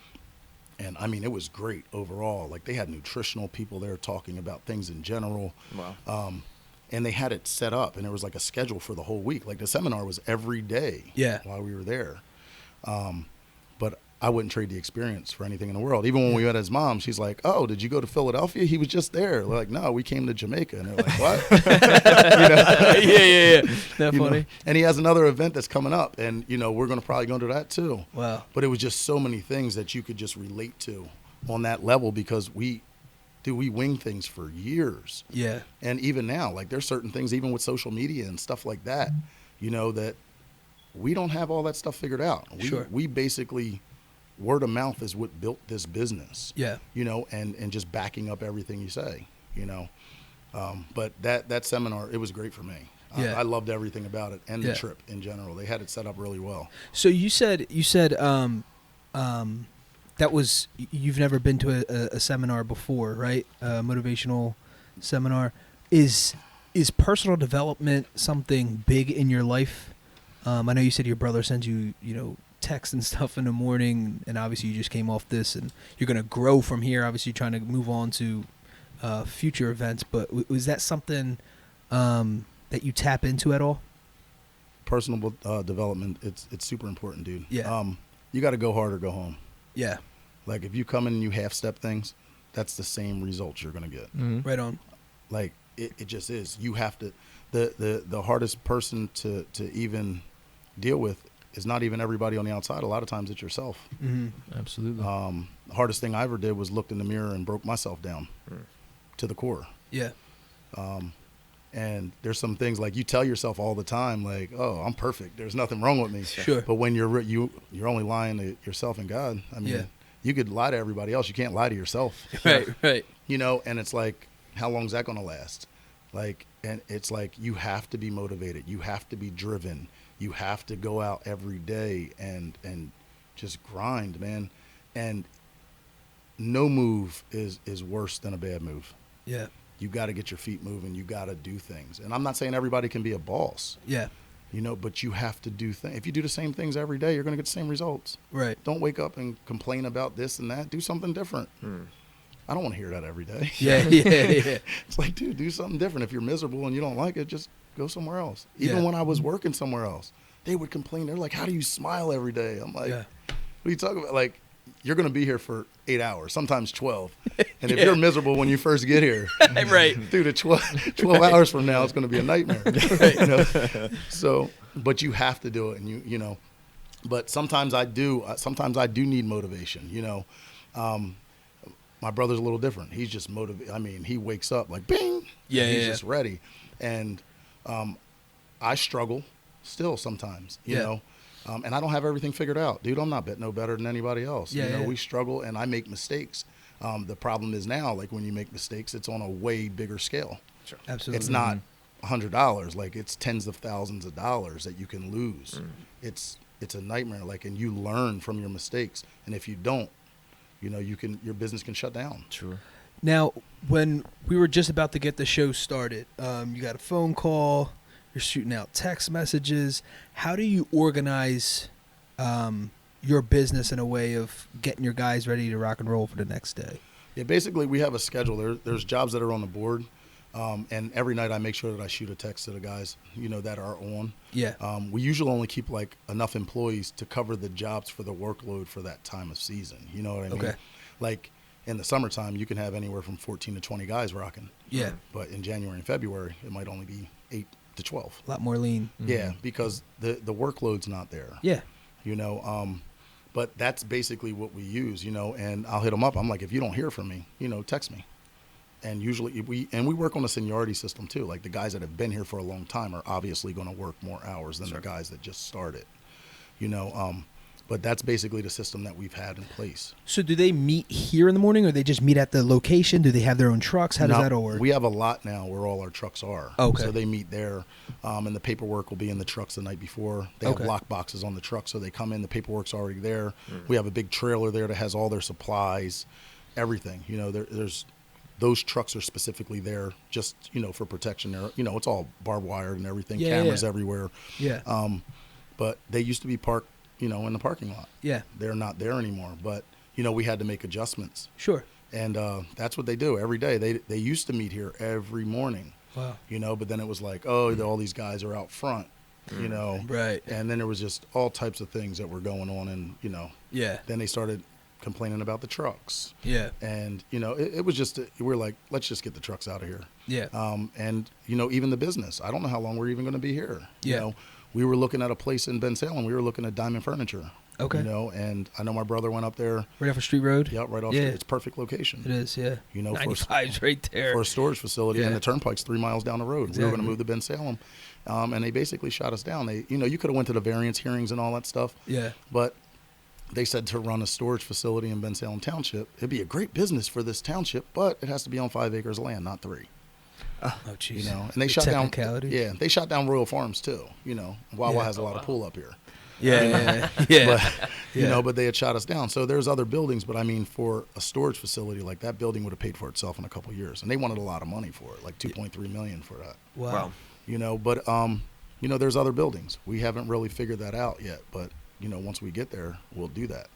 and I mean, it was great overall. Like, they had nutritional people there talking about things in general. Wow. And they had it set up, and there was like a schedule for the whole week. Like, the seminar was every day while we were there. But I wouldn't trade the experience for anything in the world. Even when we met his mom, she's like, oh, did you go to Philadelphia? He was just there. We're like, no, we came to Jamaica. And they're like, what? You know? Yeah. That funny? Know? And he has another event that's coming up, and, you know, we're going to probably go to that too. Wow. But it was just so many things that you could just relate to on that level, because we wing things for years. Yeah. And even now, like, there's certain things, even with social media and stuff like that, you know, that we don't have all that stuff figured out. We basically word of mouth is what built this business. Yeah. You know, and just backing up everything you say, you know. But that seminar, it was great for me. Yeah. I loved everything about it and the trip in general. They had it set up really well. So you said that was, you've never been to a seminar before, right? A motivational seminar. Is personal development something big in your life? I know you said your brother sends you, texts and stuff in the morning, and obviously you just came off this, and you're going to grow from here. Obviously, trying to move on to future events. But was that something that you tap into at all? Personal development, it's super important, dude. Yeah. You got to go hard or go home. Yeah. Like if you come in and you half-step things, that's the same results you're going to get. Mm-hmm. Right on. Like it just is. You have to. The hardest person to even deal with is not even everybody on the outside. A lot of times it's yourself. Mm-hmm. Absolutely. The hardest thing I ever did was looked in the mirror and broke myself down to the core. Yeah. And there's some things like you tell yourself all the time, like, "Oh, I'm perfect. There's nothing wrong with me." Sure. But when you're only lying to yourself and God. I mean, you could lie to everybody else. You can't lie to yourself. Right. You know, and it's like, how long is that going to last? Like, and it's like you have to be motivated. You have to be driven. You have to go out every day and just grind, man. And no move is worse than a bad move. Yeah. You got to get your feet moving. You got to do things. And I'm not saying everybody can be a boss. Yeah. But you have to do things. If you do the same things every day, you're going to get the same results. Right. Don't wake up and complain about this and that. Do something different. I don't want to hear that every day. Yeah. It's like, dude, do something different. If you're miserable and you don't like it, just go somewhere else. Even Yeah. when I was working somewhere else, they would complain. They're like, how do you smile every day? I'm like, what are you talking about? Like, you're going to be here for 8 hours, sometimes 12. And if you're miserable when you first get here, Right. dude, at 12 hours from now, it's going to be a nightmare. Right. So, but you have to do it. And but sometimes I do need motivation, my brother's a little different. He's just motivated. I mean, he wakes up like, bing. He's just ready. And I struggle still sometimes, you know. And I don't have everything figured out. Dude, I'm not no better than anybody else. We struggle, and I make mistakes. The problem is now, like when you make mistakes, it's on a way bigger scale. Sure. Absolutely. It's not $100. Like it's tens of thousands of dollars that you can lose. It's a nightmare. Like, and you learn from your mistakes. And if you don't, your business can shut down. Sure. Now, when we were just about to get the show started, you got a phone call, you're shooting out text messages. How do you organize your business in a way of getting your guys ready to rock and roll for the next day? Yeah, basically we have a schedule. There's jobs that are on the board, and every night I make sure that I shoot a text to the guys, that are on. Yeah. We usually only keep like enough employees to cover the jobs for the workload for that time of season. You know what I mean? Okay. Like in the summertime, you can have anywhere from 14 to 20 guys rocking. Yeah. But in January and February, it might only be 8 to 12. A lot more lean. Yeah, because the workload's not there. Yeah. But that's basically what we use, and I'll hit them up. I'm like, if you don't hear from me, text me. And usually we work on a seniority system too. Like the guys that have been here for a long time are obviously going to work more hours than the guys that just started, but that's basically the system that we've had in place. So do they meet here in the morning, or they just meet at the location? Do they have their own trucks? How does that all work? We have a lot now where all our trucks are. Okay. So they meet there, and the paperwork will be in the trucks the night before. They have lock boxes on the truck, so they come in, the paperwork's already there. We have a big trailer there that has all their supplies, everything. There's those trucks are specifically there just, for protection. It's all barbed wired and everything, cameras everywhere. Yeah. But they used to be parked, in the parking lot. Yeah. They're not there anymore. But, we had to make adjustments. Sure. And that's what they do every day. They used to meet here every morning. Wow. But then it was like, all these guys are out front, Right. And then there was just all types of things that were going on. And, Yeah. then they started complaining about the trucks. Yeah. And, it was just, we're like, let's just get the trucks out of here. Yeah. And, even the business, I don't know how long we're even going to be here. Yeah. We were looking at a place in Ben Salem. We were looking at Diamond Furniture. Okay. And I know my brother went up there. Right off a street road? Yep, right off. Yeah. It's perfect location. It is, yeah. 95's right there. For a storage facility, Yeah. and the turnpike's 3 miles down the road. Exactly. We were going to move to Ben Salem, and they basically shot us down. You could have went to the variance hearings and all that stuff. Yeah. But they said to run a storage facility in Ben Salem Township, it'd be a great business for this township, but it has to be on 5 acres of land, not 3. Oh, jeez. You know, and they shut down. Yeah, they shut down Royal Farms too. You know, Wawa has a lot of pool up here. Yeah. But they had shot us down. So there's other buildings, but I mean, for a storage facility like that, building would have paid for itself in a couple of years, and they wanted a lot of money for it, like $2.3 million for that. Wow. You know, but there's other buildings. We haven't really figured that out yet, but once we get there, we'll do that.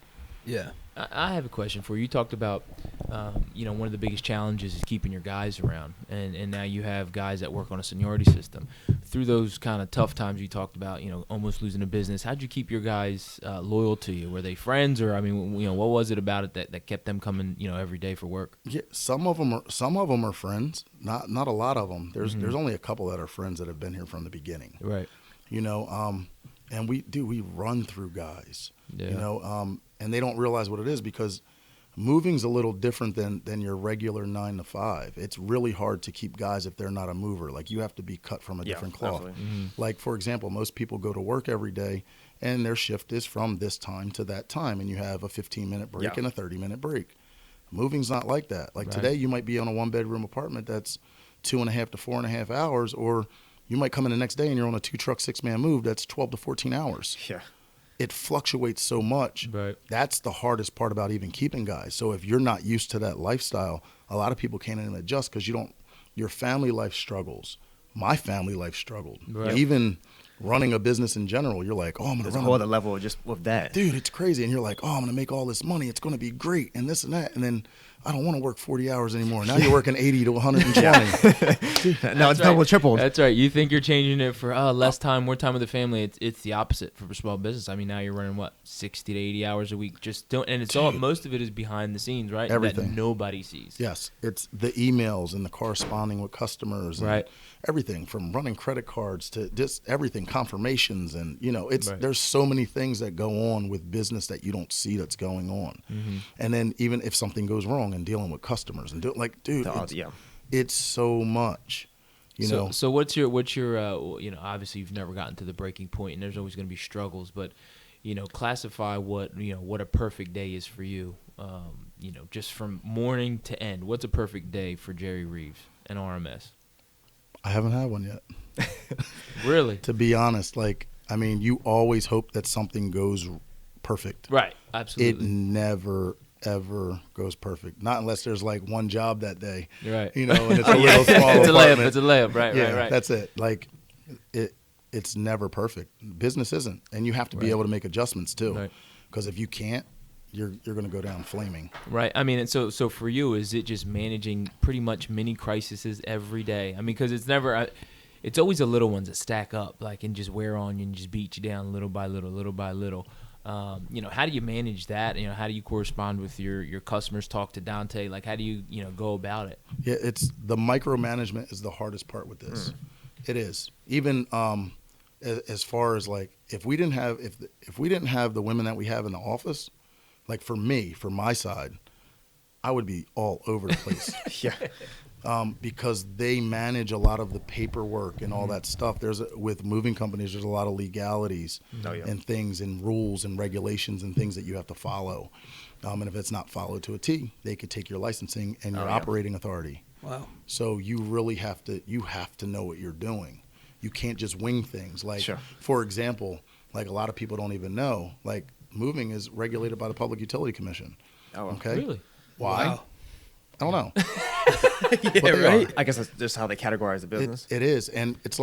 Yeah. I have a question for you. You talked about, one of the biggest challenges is keeping your guys around, and now you have guys that work on a seniority system. Through those kind of tough times you talked about, almost losing a business, how'd you keep your guys loyal to you? Were they friends, or what was it about it that kept them coming, every day for work? Yeah, some of them are friends. Not a lot of them. There's only a couple that are friends that have been here from the beginning. Right. And we run through guys. Yeah. And they don't realize what it is, because moving's a little different than your regular 9 to 5. It's really hard to keep guys if they're not a mover. Like, you have to be cut from a different cloth. Like, for example, most people go to work every day and their shift is from this time to that time, and you have a 15-minute break and a 30-minute break. Moving's not like that. Like, today you might be on a 1-bedroom apartment that's 2.5 to 4.5 hours, or you might come in the next day and you're on a 2-truck 6-man move that's 12 to 14 hours. Yeah. It fluctuates so much. Right. That's the hardest part about even keeping guys. So if you're not used to that lifestyle, a lot of people can't even adjust, because your family life struggles. My family life struggled. Right. Even running a business in general, you're like, oh, I'm going to run a whole other level just with that. Dude, it's crazy. And you're like, oh, I'm going to make all this money. It's going to be great, and this and that. And then I don't want to work 40 hours anymore. Now you're working 80 to 120. No, it's double, tripled. That's right. You think you're changing it for less time, more time with the family. It's the opposite for a small business. I mean, now you're running 60 to 80 hours a week. And it's all, most of it is behind the scenes, right? Everything. That nobody sees. Yes. It's the emails and the corresponding with customers. And right. Everything from running credit cards to just everything, confirmations. And, Right. there's so many things that go on with business that you don't see that's going on. Mm-hmm. And then even if something goes wrong and dealing with customers and it's so much. So what's your obviously you've never gotten to the breaking point, and there's always going to be struggles, but classify what a perfect day is for you. Just from morning to end, what's a perfect day for Jerry Reeves and RMS? I haven't had one yet. Really? To be honest, you always hope that something goes perfect. Right. Absolutely. It never ever goes perfect, not unless there's one job that day, right? And it's a little small apartment. It's a layup, right? Yeah, right. That's it. It's never perfect. Business isn't, and you have to be able to make adjustments too, right? Because if you can't, you're going to go down flaming. Right. I mean, and so for you, is it just managing pretty much mini crises every day? I mean, because it's never. It's always the little ones that stack up, and just wear on you and just beat you down little by little, little by little. How do you manage that? How do you correspond with your customers? Talk to Dante. How do you go about it? Yeah, it's the micromanagement is the hardest part with this. It is. Even as far as if we didn't have the women that we have in the office, for my side, I would be all over the place. Yeah. Because they manage a lot of the paperwork and all that stuff. With moving companies, there's a lot of legalities and things and rules and regulations and things that you have to follow. And if it's not followed to a T, they could take your licensing and your operating authority. Wow. So you really have to know what you're doing. You can't just wing things. Sure. For example, a lot of people don't even know, moving is regulated by the Public Utility Commission. Oh, okay. Really? Why? Wow. I don't know. Yeah, right. I guess that's just how they categorize the business. It is, and it's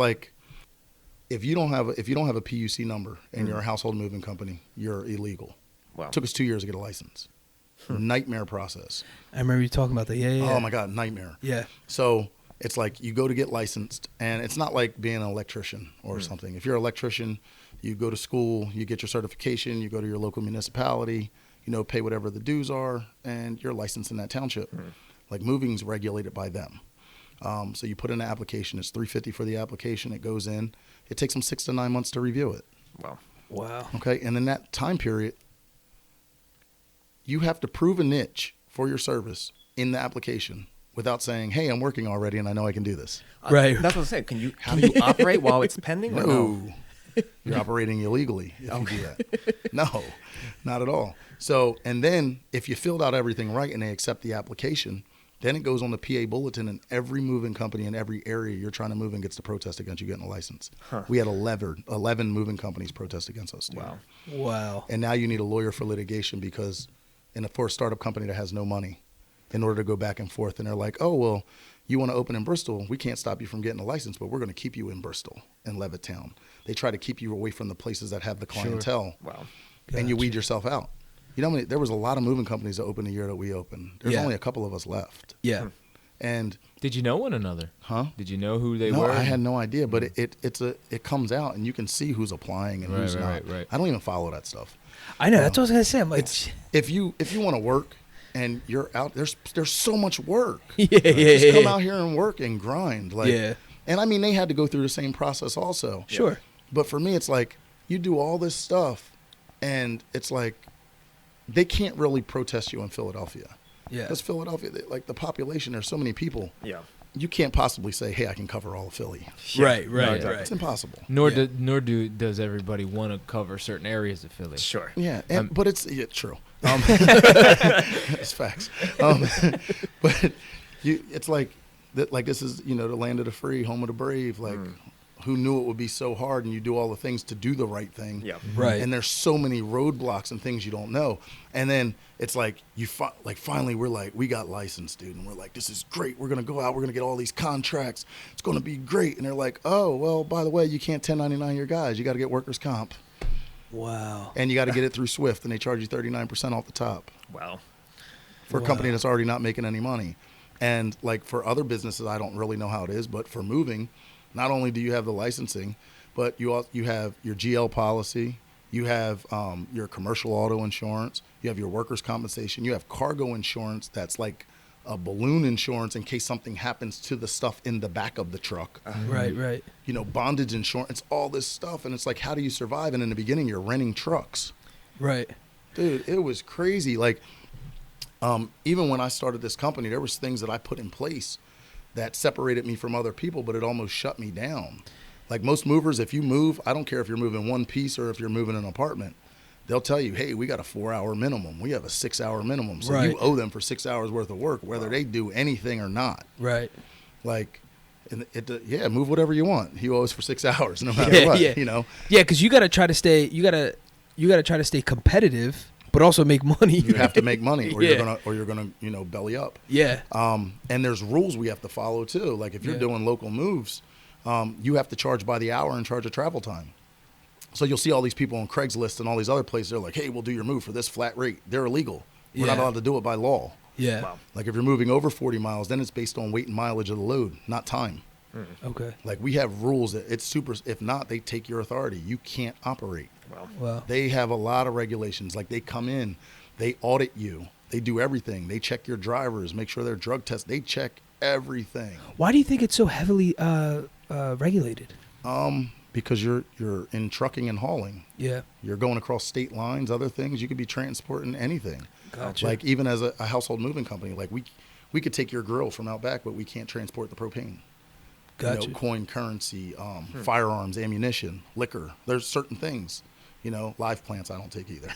if you don't have a PUC number and you're a household moving company, you're illegal. Wow. It took us 2 years to get a license. Nightmare process. I remember you talking about that. Yeah. Oh my God, nightmare. Yeah. So it's you go to get licensed, and it's not like being an electrician or something. If you're an electrician, you go to school, you get your certification, you go to your local municipality, pay whatever the dues are, and you're licensed in that township. Moving's regulated by them. So you put in an application. It's $350 for the application. It goes in. It takes them 6 to 9 months to review it. Wow. Okay, and in that time period, you have to prove a niche for your service in the application without saying, "Hey, I'm working already, and I know I can do this." Right. That's what I'm saying. Can you operate while it's pending? Or no? You're operating illegally if you do that. No, not at all. So, and then if you filled out everything right and they accept the application, then it goes on the PA bulletin, and every moving company in every area you're trying to move in gets to protest against you getting a license. We had 11 moving companies protest against us. Dude. Wow. And now you need a lawyer for litigation because for a startup company that has no money in order to go back and forth. And they're like, oh, well, you want to open in Bristol. We can't stop you from getting a license, but we're going to keep you in Bristol and Levittown. They try to keep you away from the places that have the clientele. Sure. Wow. And you weed yourself out. You know, there was a lot of moving companies that opened the year that we opened. There's only a couple of us left. Yeah. And did you know one another? Huh? Did you know who they no, were? I had no idea, but it comes out and you can see who's applying and who's not. Right. I don't even follow that stuff. I know. That's what I was gonna say. I'm like, if you want to work and you're out, there's so much work. Just come out here and work and grind. Like, yeah. And I mean, they had to go through the same process also. Sure. But for me, it's like you do all this stuff, and it's like they can't really protest you in Philadelphia. Yeah. Because Philadelphia, like the population, there's so many people. Yeah. You can't possibly say, hey, I can cover all of Philly. Right. It's impossible. Does everybody want to cover certain areas of Philly. Sure. Yeah, but it's true. It's facts. But it's like this is the land of the free, home of the brave. Like, who knew it would be so hard? And you do all the things to do the right thing. Yeah. Right. And there's so many roadblocks and things you don't know. And then it's like finally we're like, we got licensed, dude, and we're like, this is great. We're gonna go out. We're gonna get all these contracts. It's gonna be great. And they're like, oh well, by the way, you can't 1099 your guys. You got to get workers comp. Wow. And you got to get it through Swift, and they charge you 39% off the top. Wow. For a company that's already not making any money. And like for other businesses, I don't really know how it is, but for moving, not only do you have the licensing, but you have your GL policy, you have your commercial auto insurance, you have your workers' compensation, you have cargo insurance that's like a balloon insurance in case something happens to the stuff in the back of the truck. Right. Bondage insurance, all this stuff. And it's like, how do you survive? And in the beginning, you're renting trucks. Right. Dude, it was crazy. Like, even when I started this company, there was things that I put in place that separated me from other people, but it almost shut me down. Like most movers, if you move, I don't care if you're moving one piece or if you're moving an apartment, they'll tell you, hey, we got a 4-hour minimum. We have a 6-hour minimum. So you owe them for 6 hours worth of work, whether they do anything or not. Right. Like, move whatever you want. You owe us for 6 hours, no matter what. Yeah, because you got to try to stay. You gotta try to stay competitive, but also make money. You have to make money, or you're gonna belly up. Yeah. And there's rules we have to follow too. Like if you're doing local moves, you have to charge by the hour and charge a travel time. So you'll see all these people on Craigslist and all these other places. They're like, hey, we'll do your move for this flat rate. They're illegal. We're not allowed to do it by law. Yeah. Wow. Like if you're moving over 40 miles, then it's based on weight and mileage of the load, not time. Okay. Like we have rules that it's super. If not, they take your authority. You can't operate. Wow. They have a lot of regulations. Like they come in, they audit you. They do everything. They check your drivers, make sure they're drug tested. They check everything. Why do you think it's so heavily regulated? Because you're in trucking and hauling. Yeah. You're going across state lines, other things. You could be transporting anything. Gotcha. Like even as a household moving company, like we could take your grill from out back, but we can't transport the propane. Gotcha. Coin, currency, firearms, ammunition, liquor. There's certain things. Live plants I don't take either.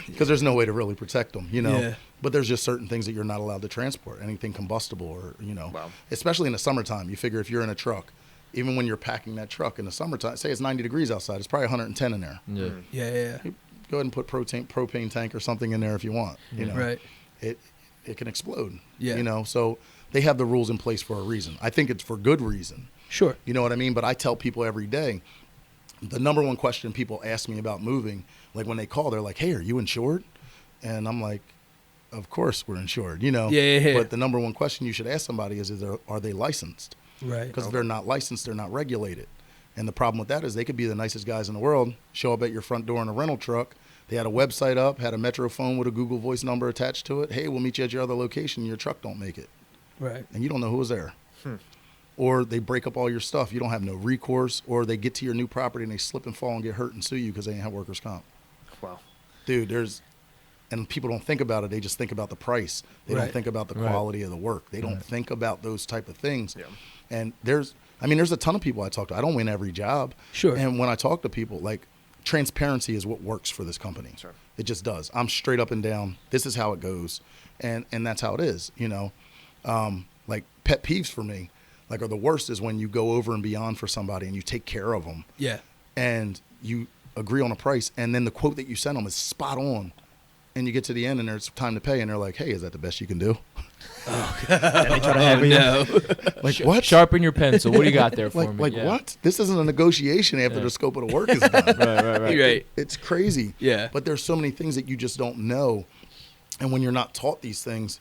Because there's no way to really protect them, Yeah. But there's just certain things that you're not allowed to transport, anything combustible or, especially in the summertime. You figure if you're in a truck, even when you're packing that truck in the summertime, say it's 90 degrees outside, it's probably 110 in there. Yeah. Go ahead and put propane tank or something in there if you want. Right. It can explode. Yeah. So they have the rules in place for a reason. I think it's for good reason. Sure. You know what I mean? But I tell people every day, the number one question people ask me about moving, like when they call, they're like, hey, are you insured? And I'm like, of course we're insured, Yeah. But the number one question you should ask somebody is are they licensed? Right. Because if they're not licensed, they're not regulated. And the problem with that is they could be the nicest guys in the world, show up at your front door in a rental truck. They had a website up, had a Metro phone with a Google Voice number attached to it. Hey, we'll meet you at your other location. Your truck don't make it. Right. And you don't know who was there. Or they break up all your stuff. You don't have no recourse. Or they get to your new property and they slip and fall and get hurt and sue you because they ain't have workers' comp. Wow. Dude, and people don't think about it. They just think about the price. They don't think about the quality of the work. They don't think about those type of things. Yeah. And I mean, there's a ton of people I talk to. I don't win every job. Sure. And when I talk to people, like, transparency is what works for this company. Sure. It just does. I'm straight up and down. This is how it goes. And that's how it is, you know. Like, pet peeves for me, like, are the worst is when you go over and beyond for somebody and you take care of them. Yeah. And you agree on a price, and then the quote that you send them is spot on. And you get to the end and there's time to pay, and they're like, hey, is that the best you can do? And they try to have you. No. Like, what? Sharpen your pencil. What do you got there for Like, me? like Yeah. what? This isn't a negotiation after Yeah. the scope of the work is done. Right. Right. It's crazy. Yeah. But there's so many things that you just don't know. And when you're not taught these things,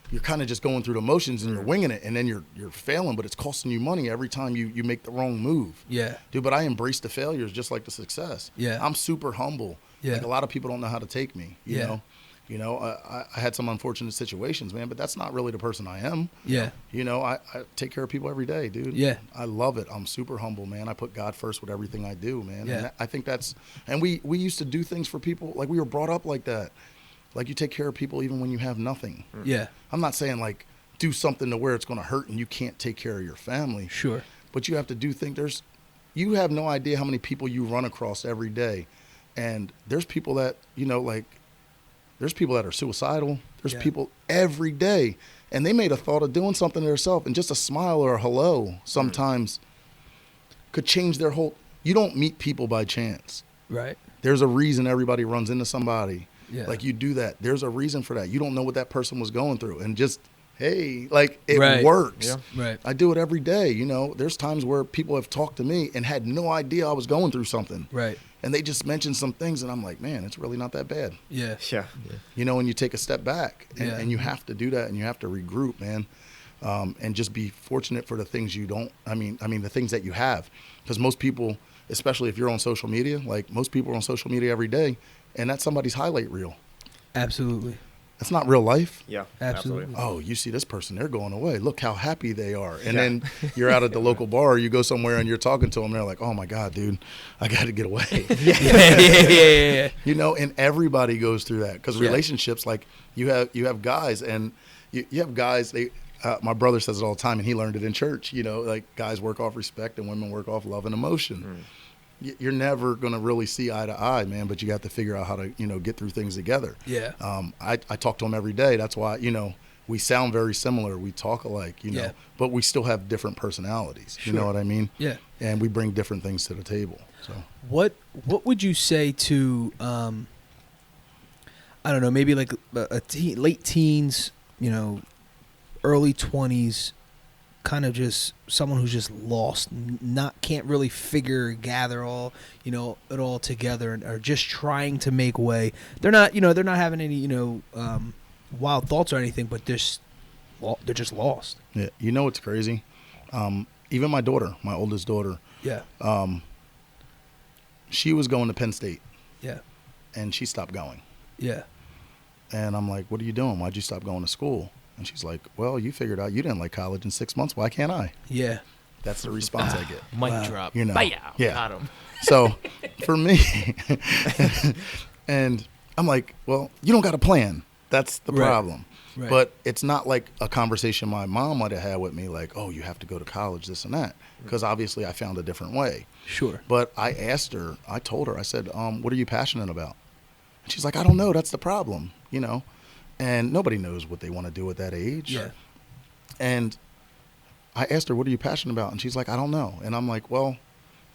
you're kind of just going through the motions and you're winging it, and then you're failing, but it's costing you money every time you make the wrong move. Yeah. Dude, but I embrace the failures just like the success. Yeah. I'm super humble. Yeah. Like, a lot of people don't know how to take me, you Yeah. know? You know, I had some unfortunate situations, man, but that's not really the person I am. Yeah. You know, I take care of people every day, dude. Yeah. I love it. I'm super humble, man. I put God first with everything I do, man. Yeah. And I think that's, and we used to do things for people, like, we were brought up like that. Like, you take care of people even when you have nothing. Yeah. I'm not saying, like, do something to where it's going to hurt and you can't take care of your family. Sure. But you have to do things. You have no idea how many people you run across every day. And there's people that, you know, like, there's people that are suicidal. There's Yeah. people every day. And they made a thought of doing something to themselves. And just a smile or a hello sometimes could change their whole. You don't meet people by chance. Right. There's a reason everybody runs into somebody. Yeah. Like, you do that. There's a reason for that. You don't know what that person was going through. And just, hey, like, it Right. works. Yeah. Right. I do it every day. You know, there's times where people have talked to me and had no idea I was going through something. Right. And they just mentioned some things, and I'm like, man, it's really not that bad. Yeah. Yeah. You know, and you take a step back, and, Yeah. and you have to do that, and you have to regroup, man, and just be fortunate for the things you don't. I mean, the things that you have, because most people, especially if you're on social media, like, most people are on social media every day, and that's somebody's highlight reel. Absolutely. That's not real life. Yeah. Absolutely. Oh, you see this person, they're going away. Look how happy they are. And Yeah. then you're out at the local bar, you go somewhere and you're talking to them. They're like, oh my God, dude, I got to get away. Yeah. You know, and everybody goes through that, because Yeah. relationships, like, you have guys, and you have guys, my brother says it all the time, and he learned it in church, you know, like, guys work off respect and women work off love and emotion. You're never going to really see eye to eye, man, but you got to figure out how to, you know, get through things together. Yeah. I talk to him every day. That's why, you know, we sound very similar. We talk alike, you know, Yeah. but we still have different personalities. You Sure. know what I mean? Yeah. And we bring different things to the table. So What would you say to I don't know, maybe like late teens, you know, early 20s, kind of just someone who's just lost, can't really gather all, you know, it all together, and are just trying to make way. They're not having any, you know, wild thoughts or anything, but they're just lost. yeah, you know what's crazy? Even my daughter, my oldest daughter, Yeah. she was going to Penn State, Yeah. and she stopped going. Yeah. And I'm like, what are you doing? Why'd you stop going to school? And she's like, well, you figured out you didn't like college in 6 months. Why can't I? Yeah. That's the response I get. Mic Wow. drop. You know, Bam. yeah. Got him. So for me, and I'm like, well, you don't got a plan. That's the Right. problem. Right. But it's not like a conversation my mom might have had with me, like, oh, you have to go to college, this and that. Because obviously I found a different way. Sure. But I told her, I said, what are you passionate about? And she's like, I don't know. That's the problem, you know. And nobody knows what they want to do at that age. Yeah. And I asked her, what are you passionate about? And she's like, I don't know. And I'm like, well,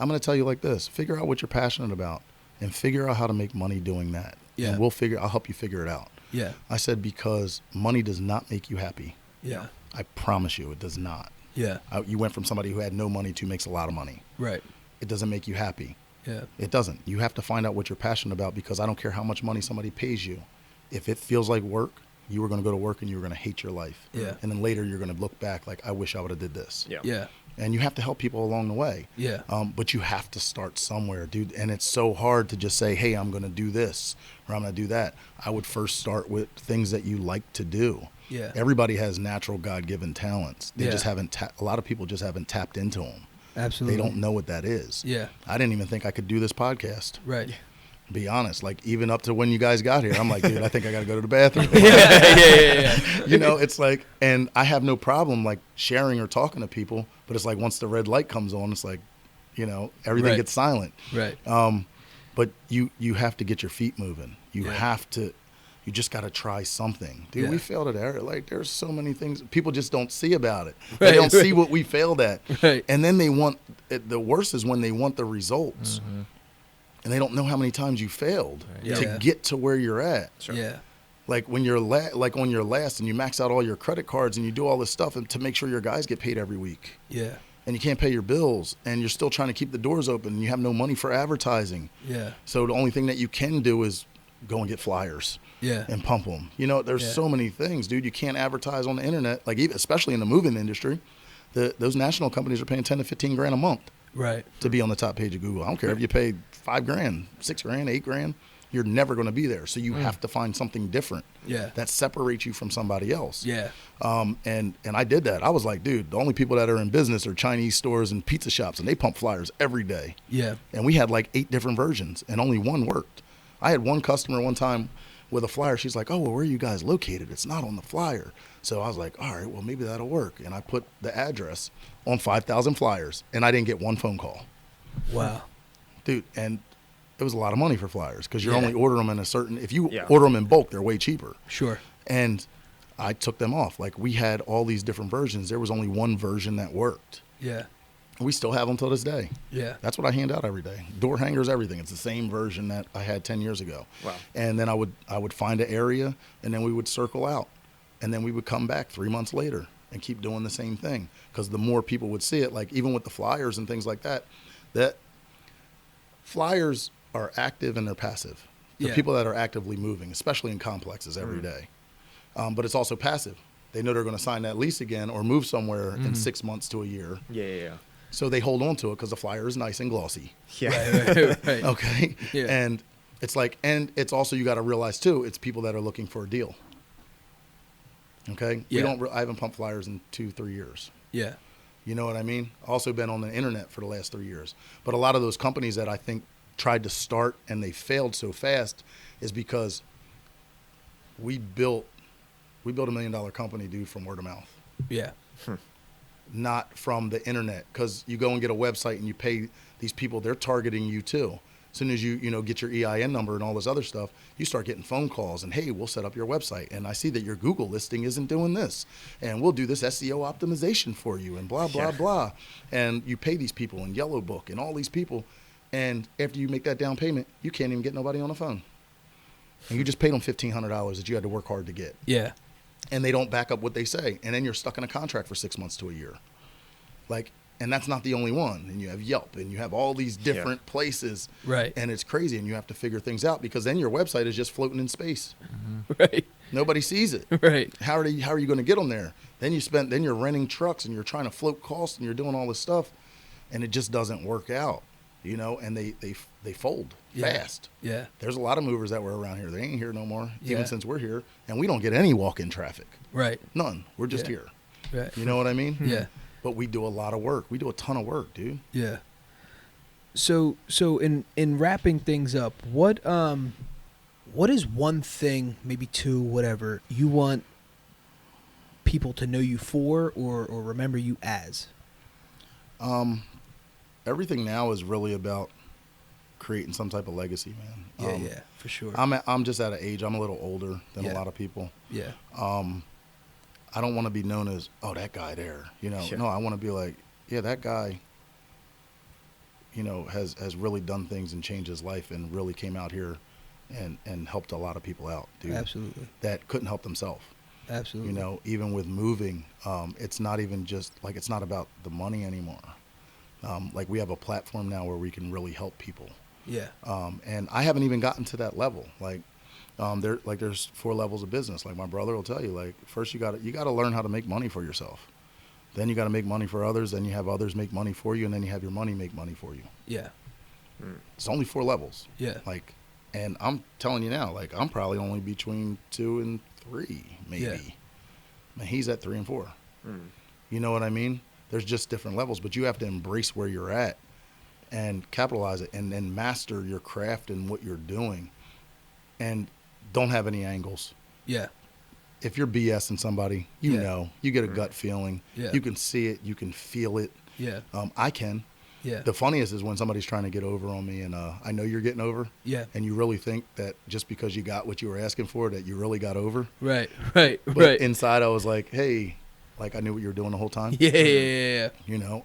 I'm going to tell you like this. Figure out what you're passionate about and figure out how to make money doing that. Yeah. And I'll help you figure it out. Yeah. I said, because money does not make you happy. Yeah. I promise you, it does not. Yeah. You went from somebody who had no money to makes a lot of money. Right. It doesn't make you happy. Yeah. It doesn't. You have to find out what you're passionate about, because I don't care how much money somebody pays you. If it feels like work, you were going to go to work and you were going to hate your life. Yeah. And then later you're going to look back like, I wish I would have did this. Yeah. Yeah. And you have to help people along the way. Yeah. But you have to start somewhere, dude. And it's so hard to just say, hey, I'm going to do this or I'm going to do that. I would first start with things that you like to do. Yeah. Everybody has natural God-given talents. They Yeah. just haven't, a lot of people just haven't tapped into them. Absolutely. They don't know what that is. Yeah. I didn't even think I could do this podcast. Right. Be honest, like, even up to when you guys got here, I'm like, dude, I think I got to go to the bathroom. Yeah. You know, it's like, and I have no problem like sharing or talking to people, but But it's like once the red light comes on, it's like, you know, everything gets silent. Right. But you have to get your feet moving. You have to. You just got to try something. Dude, we failed at area. Like, there's so many things. People just don't see about it. They don't see what we failed at. Right. And then they want, the worst is when they want the results. And they don't know how many times you failed to get to where you're at. Sure. Yeah. Like when you're like on your last and you max out all your credit cards and you do all this stuff to make sure your guys get paid every week. Yeah. And you can't pay your bills and you're still trying to keep the doors open and you have no money for advertising. Yeah. So the only thing that you can do is go and get flyers. Yeah. And pump them. You know, there's so many things, dude. You can't advertise on the internet, like especially in the moving industry. Those national companies are paying $10 to $15,000 a month. Right. To be on the top page of Google. I don't care if you pay $5,000, $6,000, $8,000. You're never going to be there. So you have to find something different. Yeah. That separates you from somebody else. Yeah. And I did that. I was like, dude, the only people that are in business are Chinese stores and pizza shops, and they pump flyers every day. Yeah. And we had like 8 different versions, and only one worked. I had one customer one time with a flyer. She's like, oh, well, where are you guys located? It's not on the flyer. So I was like, all right, well, maybe that'll work. And I put the address on 5,000 flyers, and I didn't get one phone call. Wow. Dude, and it was a lot of money for flyers because you're only ordering them in a certain – if you order them in bulk, they're way cheaper. Sure. And I took them off. Like, we had all these different versions. There was only one version that worked. Yeah. We still have them till this day. Yeah. That's what I hand out every day. Door hangers, everything. It's the same version that I had 10 years ago. Wow. And then I would find an area, and then we would circle out. And then we would come back 3 months later and keep doing the same thing. Because the more people would see it, like even with the flyers and things like that, that flyers are active and they're passive. The people that are actively moving, especially in complexes every day. But it's also passive. They know they're going to sign that lease again or move somewhere in 6 months to a year. Yeah. So they hold on to it because the flyer is nice and glossy. Yeah. Right. Okay. Yeah. And it's like, and it's also, you got to realize too, it's people that are looking for a deal. Okay. Yeah. I haven't pumped flyers in 2-3 years. Yeah. You know what I mean? Also been on the internet for the last 3 years. But a lot of those companies that I think tried to start and they failed so fast is because we built $1 million company, dude, from word of mouth. Yeah. Not from the internet, because you go and get a website and you pay these people, they're targeting you too. As soon as you get your EIN number and all this other stuff, you start getting phone calls and, hey, we'll set up your website. And I see that your Google listing isn't doing this. And we'll do this SEO optimization for you and blah, blah, blah. And you pay these people in Yellow Book and all these people. And after you make that down payment, you can't even get nobody on the phone. And you just paid them $1,500 that you had to work hard to get. Yeah. And they don't back up what they say. And then you're stuck in a contract for 6 months to a year. Like, and that's not the only one. And you have Yelp and you have all these different places. Right. And it's crazy. And you have to figure things out because then your website is just floating in space. Mm-hmm. Right. Nobody sees it. Right. How are you going to get them there? Then you're renting trucks and you're trying to float costs and you're doing all this stuff. And it just doesn't work out, and they fold fast. Yeah. There's a lot of movers that were around here. They ain't here no more, even since we're here. And we don't get any walk-in traffic. Right. None. We're just here. Right. You know what I mean? Yeah. But we do a lot of work. We do a ton of work, dude. Yeah. So in wrapping things up, what is one thing, maybe two, whatever, you want people to know you for or remember you as? Everything now is really about creating some type of legacy, man. Yeah, for sure. I'm just at an age, I'm a little older than a lot of people. Yeah. I don't want to be known as, oh, that guy there, Sure. No, I want to be like, yeah, that guy, has really done things and changed his life and really came out here and helped a lot of people out, dude. Absolutely. That couldn't help themselves. Absolutely. Even with moving, it's not even just like, it's not about the money anymore. Like we have a platform now where we can really help people. Yeah. And I haven't even gotten to that level. There's 4 levels of business. Like my brother will tell you, like first you got to learn how to make money for yourself. Then you got to make money for others. Then you have others make money for you. And then you have your money make money for you. Yeah. It's only 4 levels. Yeah. And I'm telling you now, I'm probably only between 2 and 3, maybe. Yeah. And he's at 3 and 4. You know what I mean? There's just different levels, but you have to embrace where you're at and capitalize it and then master your craft and what you're doing and don't have any angles. Yeah. If you're BSing somebody, you get a gut feeling. Yeah. You can see it. You can feel it. Yeah. I can. Yeah. The funniest is when somebody's trying to get over on me, and I know you're getting over. Yeah. And you really think that just because you got what you were asking for, that you really got over. Right. But inside, I was like, hey, like I knew what you were doing the whole time. Yeah. You know,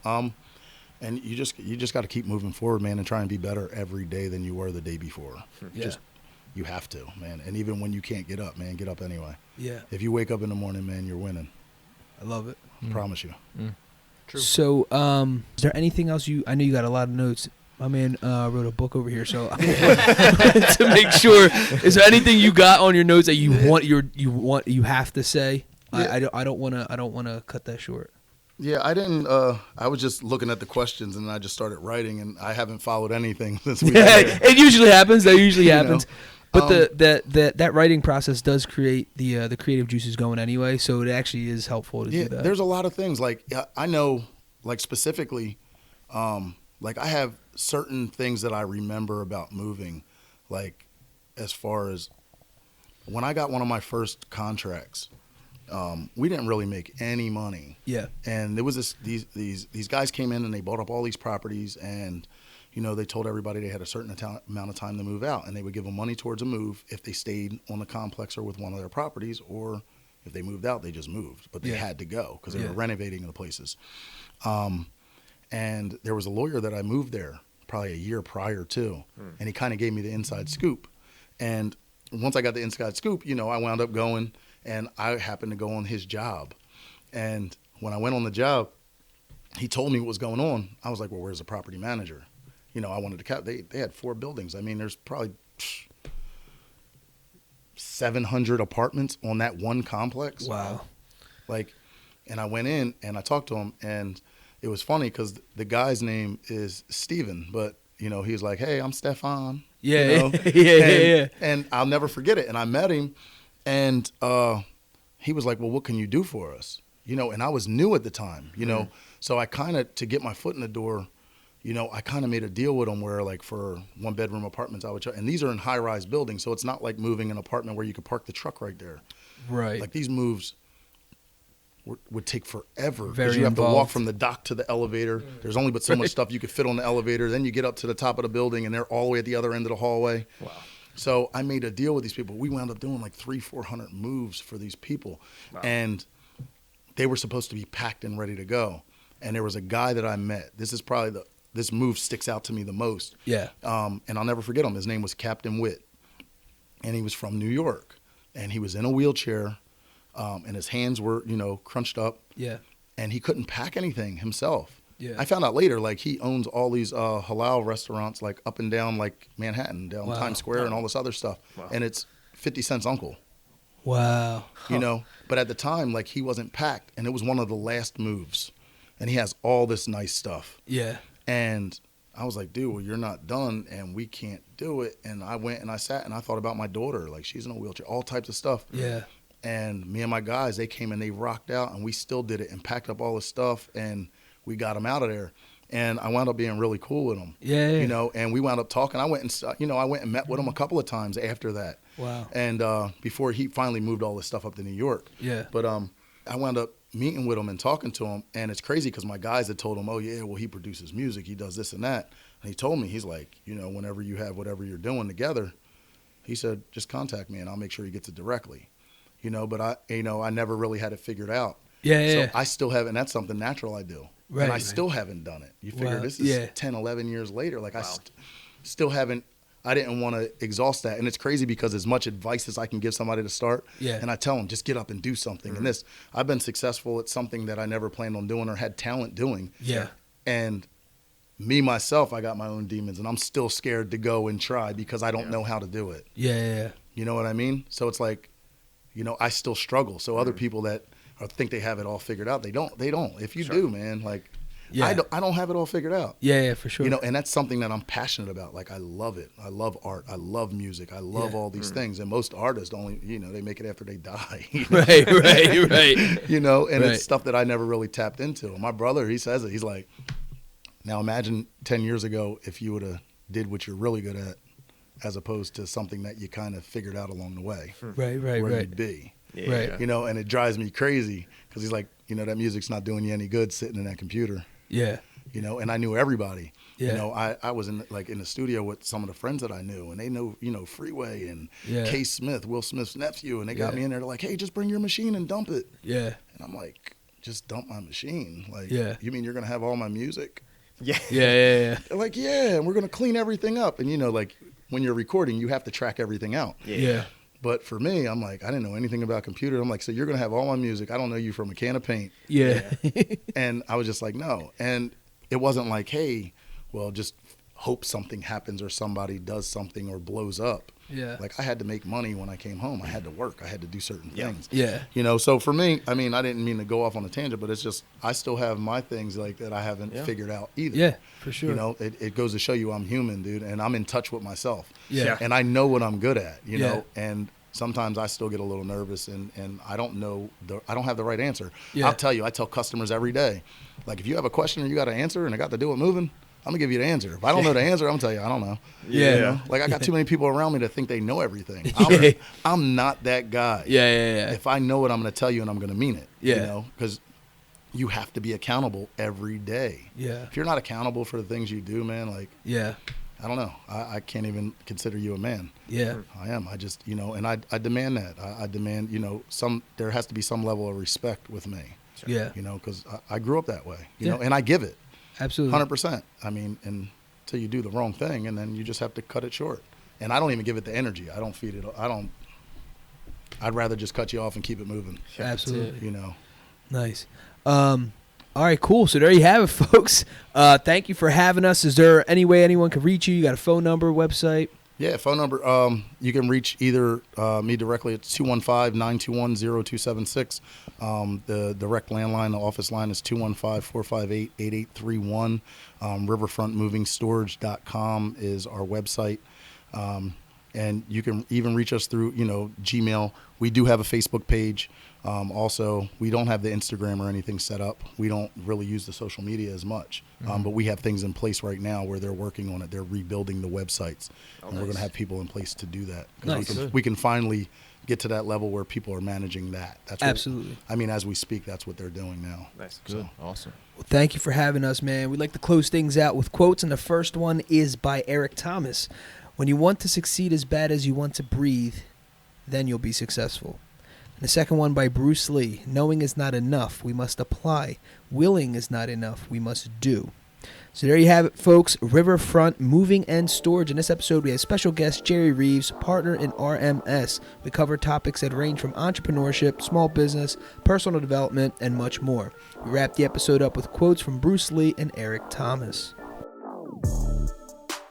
and you just got to keep moving forward, man, and try and be better every day than you were the day before. Yeah. You have to, man. And even when you can't get up, man, get up anyway. Yeah. If you wake up in the morning, man, you're winning. I love it. I promise you. True. So, is there anything else I know you got a lot of notes. My man wrote a book over here, so to make sure, is there anything you got on your notes that you have to say? Yeah. I don't want to cut that short. Yeah, I didn't. I was just looking at the questions, and I just started writing, and I haven't followed anything since we. Yeah, it usually happens. That usually happens. know? But that writing process does create the creative juices going anyway, so it actually is helpful to do that. There's a lot of things. Like I know, like specifically, like I have certain things that I remember about moving, like as far as when I got one of my first contracts. We didn't really make any money. Yeah. And there was these guys came in and they bought up all these properties, and you know, they told everybody they had a certain amount of time to move out, and they would give them money towards a move if they stayed on the complex or with one of their properties, or if they moved out, they just moved. But they had to go because they were renovating the places. And there was a lawyer that I moved there probably a year prior to, and he kind of gave me the inside scoop. And once I got the inside scoop, you know, I wound up going, and I happened to go on his job. And when I went on the job, he told me what was going on. I was like, well, where's the property manager? You know, I wanted to they had 4 buildings. I mean, there's probably 700 apartments on that one complex. Wow. Like, and I went in and I talked to him, and it was funny because the guy's name is Steven, but you know, he was like, hey, I'm Stefan. Yeah. You know? Yeah. And I'll never forget it. And I met him, and he was like, well, what can you do for us? You know, and I was new at the time, you know, so I kind of, to get my foot in the door, you know, I kind of made a deal with them where, like, for 1-bedroom apartments, I would and these are in high-rise buildings, so it's not like moving an apartment where you could park the truck right there. Right. Like, these moves would take forever. Very you have involved. to walk from the dock to the elevator. There's only but so much stuff you could fit on the elevator. Then you get up to the top of the building, and they're all the way at the other end of the hallway. Wow. So I made a deal with these people. We wound up doing like 300-400 moves for these people. Wow. And they were supposed to be packed and ready to go. And there was a guy that I met. This is probably this move sticks out to me the most. Yeah. And I'll never forget him. His name was Captain Witt. And he was from New York. And he was in a wheelchair. And his hands were, you know, crunched up. Yeah. And he couldn't pack anything himself. Yeah. I found out later, like, he owns all these halal restaurants, like, up and down, like, Manhattan, down Times Square and all this other stuff. Wow. And it's 50 Cent's uncle. Wow. You know, but at the time, like, he wasn't packed, and it was one of the last moves. And he has all this nice stuff. Yeah. And I was like, dude, well, you're not done, and we can't do it. And I went and I sat and I thought about my daughter. Like, she's in a wheelchair, all types of stuff. Yeah. And me and my guys, they came and they rocked out, and we still did it and packed up all this stuff, and we got them out of there. And I wound up being really cool with them. Yeah. You know, and we wound up talking. I went and met with him a couple of times after that. Wow. And before he finally moved all this stuff up to New York. Yeah. But I wound up meeting with him and talking to him, and it's crazy because my guys had told him, oh yeah, well, he produces music, he does this and that. And he told me, he's like, you know, whenever you have whatever you're doing together, he said, just contact me and I'll make sure he gets it directly. You know, but I never really had it figured out. Yeah. So I still haven't. That's something natural I do. Right, and I right. still haven't done it. You figure Wow. this is Yeah. 10, 11 years later. Like, Wow. I still haven't. I didn't want to exhaust that. And it's crazy because as much advice as I can give somebody to start, Yeah. and I tell them, just get up and do something. And I've been successful at something that I never planned on doing or had talent doing. Yeah. And me, myself, I got my own demons, and I'm still scared to go and try because I don't know how to do it. Yeah. You know what I mean? So it's like, you know, I still struggle. So other people that think they have it all figured out, they don't. If you do, man, like, Yeah. I don't have it all figured out. Yeah, for sure. You know, and that's something that I'm passionate about. Like, I love it. I love art. I love music. I love all these things. And most artists only, you know, they make it after they die. Right. You know, and Right. it's stuff that I never really tapped into. My brother, he says it. He's like, now imagine 10 years ago if you would have did what you're really good at as opposed to something that you kind of figured out along the way. Right. Where you'd be. Right. You know, and it drives me crazy because he's like, you know, that music's not doing you any good sitting in that computer. Yeah. You know, and I knew everybody. Yeah. You know, I was in the studio with some of the friends that I knew, and they know, you know, Freeway and Case Smith, Will Smith's nephew, and they got me in there. They're like, hey, just bring your machine and dump it. Yeah. And I'm like, just dump my machine? Like, you mean you're going to have all my music? Yeah. Yeah. They're like, yeah, and we're going to clean everything up. And, you know, like, when you're recording, you have to track everything out. Yeah. But for me, I'm like, I didn't know anything about computer. I'm like, so you're going to have all my music. I don't know you from a can of paint. Yeah. And I was just like, no. And it wasn't like, hey, well, just hope something happens or somebody does something or blows up. Yeah. Like, I had to make money when I came home. I had to work. I had to do certain things. Yeah. You know, so for me, I mean, I didn't mean to go off on a tangent, but it's just, I still have my things like that I haven't figured out either. Yeah, for sure. You know, it goes to show you I'm human, dude, and I'm in touch with myself. Yeah. And I know what I'm good at, you know, and sometimes I still get a little nervous and I don't know, I don't have the right answer. Yeah. I'll tell you, I tell customers every day, like, if you have a question and you got an answer and it got to do with moving, I'm gonna give you the answer. If I don't know the answer, I'm gonna tell you I don't know. Yeah. You know? Like, I got too many people around me that think they know everything. I'm not that guy. Yeah. If I know it, I'm gonna tell you and I'm gonna mean it. Yeah. You know, because you have to be accountable every day. Yeah. If you're not accountable for the things you do, man, like, Yeah. I don't know. I can't even consider you a man. Yeah. I am. I just, you know, and I demand that. I demand, you know, there has to be some level of respect with me. Yeah. You know, because I grew up that way, you Yeah. know, and I give it. Absolutely. 100%. I mean, until you do the wrong thing, and then you just have to cut it short. And I don't even give it the energy. I don't feed it. I'd rather just cut you off and keep it moving. Absolutely. You know. Nice. All right, cool. So there you have it, folks. Thank you for having us. Is there any way anyone can reach you? You got a phone number, website? Yeah, phone number. You can reach either me directly at 215-921-0276. The direct landline, the office line is 215-458-8831. Riverfrontmovingstorage.com is our website. And you can even reach us through, you know, Gmail. We do have a Facebook page. Also, we don't have the Instagram or anything set up. We don't really use the social media as much. But we have things in place right now where they're working on it. They're rebuilding the websites. And we're going to have people in place to do that. We can finally get to that level where people are managing that. That's Absolutely. I mean, as we speak, that's what they're doing now. Nice. Good. So. Awesome. Well, thank you for having us, man. We'd like to close things out with quotes, and the first one is by Eric Thomas. When you want to succeed as bad as you want to breathe, then you'll be successful. And the second one by Bruce Lee. Knowing is not enough. We must apply. Willing is not enough. We must do. So there you have it, folks. Riverfront Moving and Storage. In this episode, we have special guest Jerry Reeves, partner in RMS. We cover topics that range from entrepreneurship, small business, personal development, and much more. We wrap the episode up with quotes from Bruce Lee and Eric Thomas.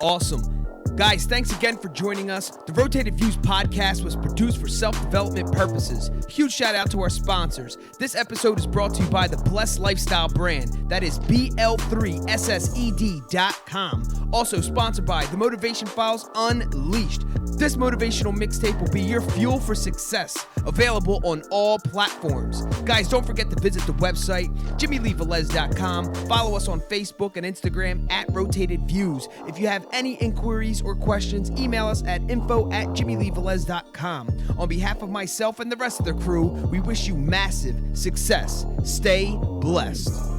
Awesome. Guys, thanks again for joining us. The Rotated Views podcast was produced for self-development purposes. Huge shout out to our sponsors. This episode is brought to you by the Blessed Lifestyle brand. That is BL3SSED.com. Also sponsored by The Motivation Files Unleashed. This motivational mixtape will be your fuel for success. Available on all platforms. Guys, don't forget to visit the website, JimmyLeeVelez.com. Follow us on Facebook and Instagram at Rotated Views. If you have any inquiries or questions, email us at info@JimmyLeeVelez.com. On behalf of myself and the rest of the crew, we wish you massive success. Stay blessed.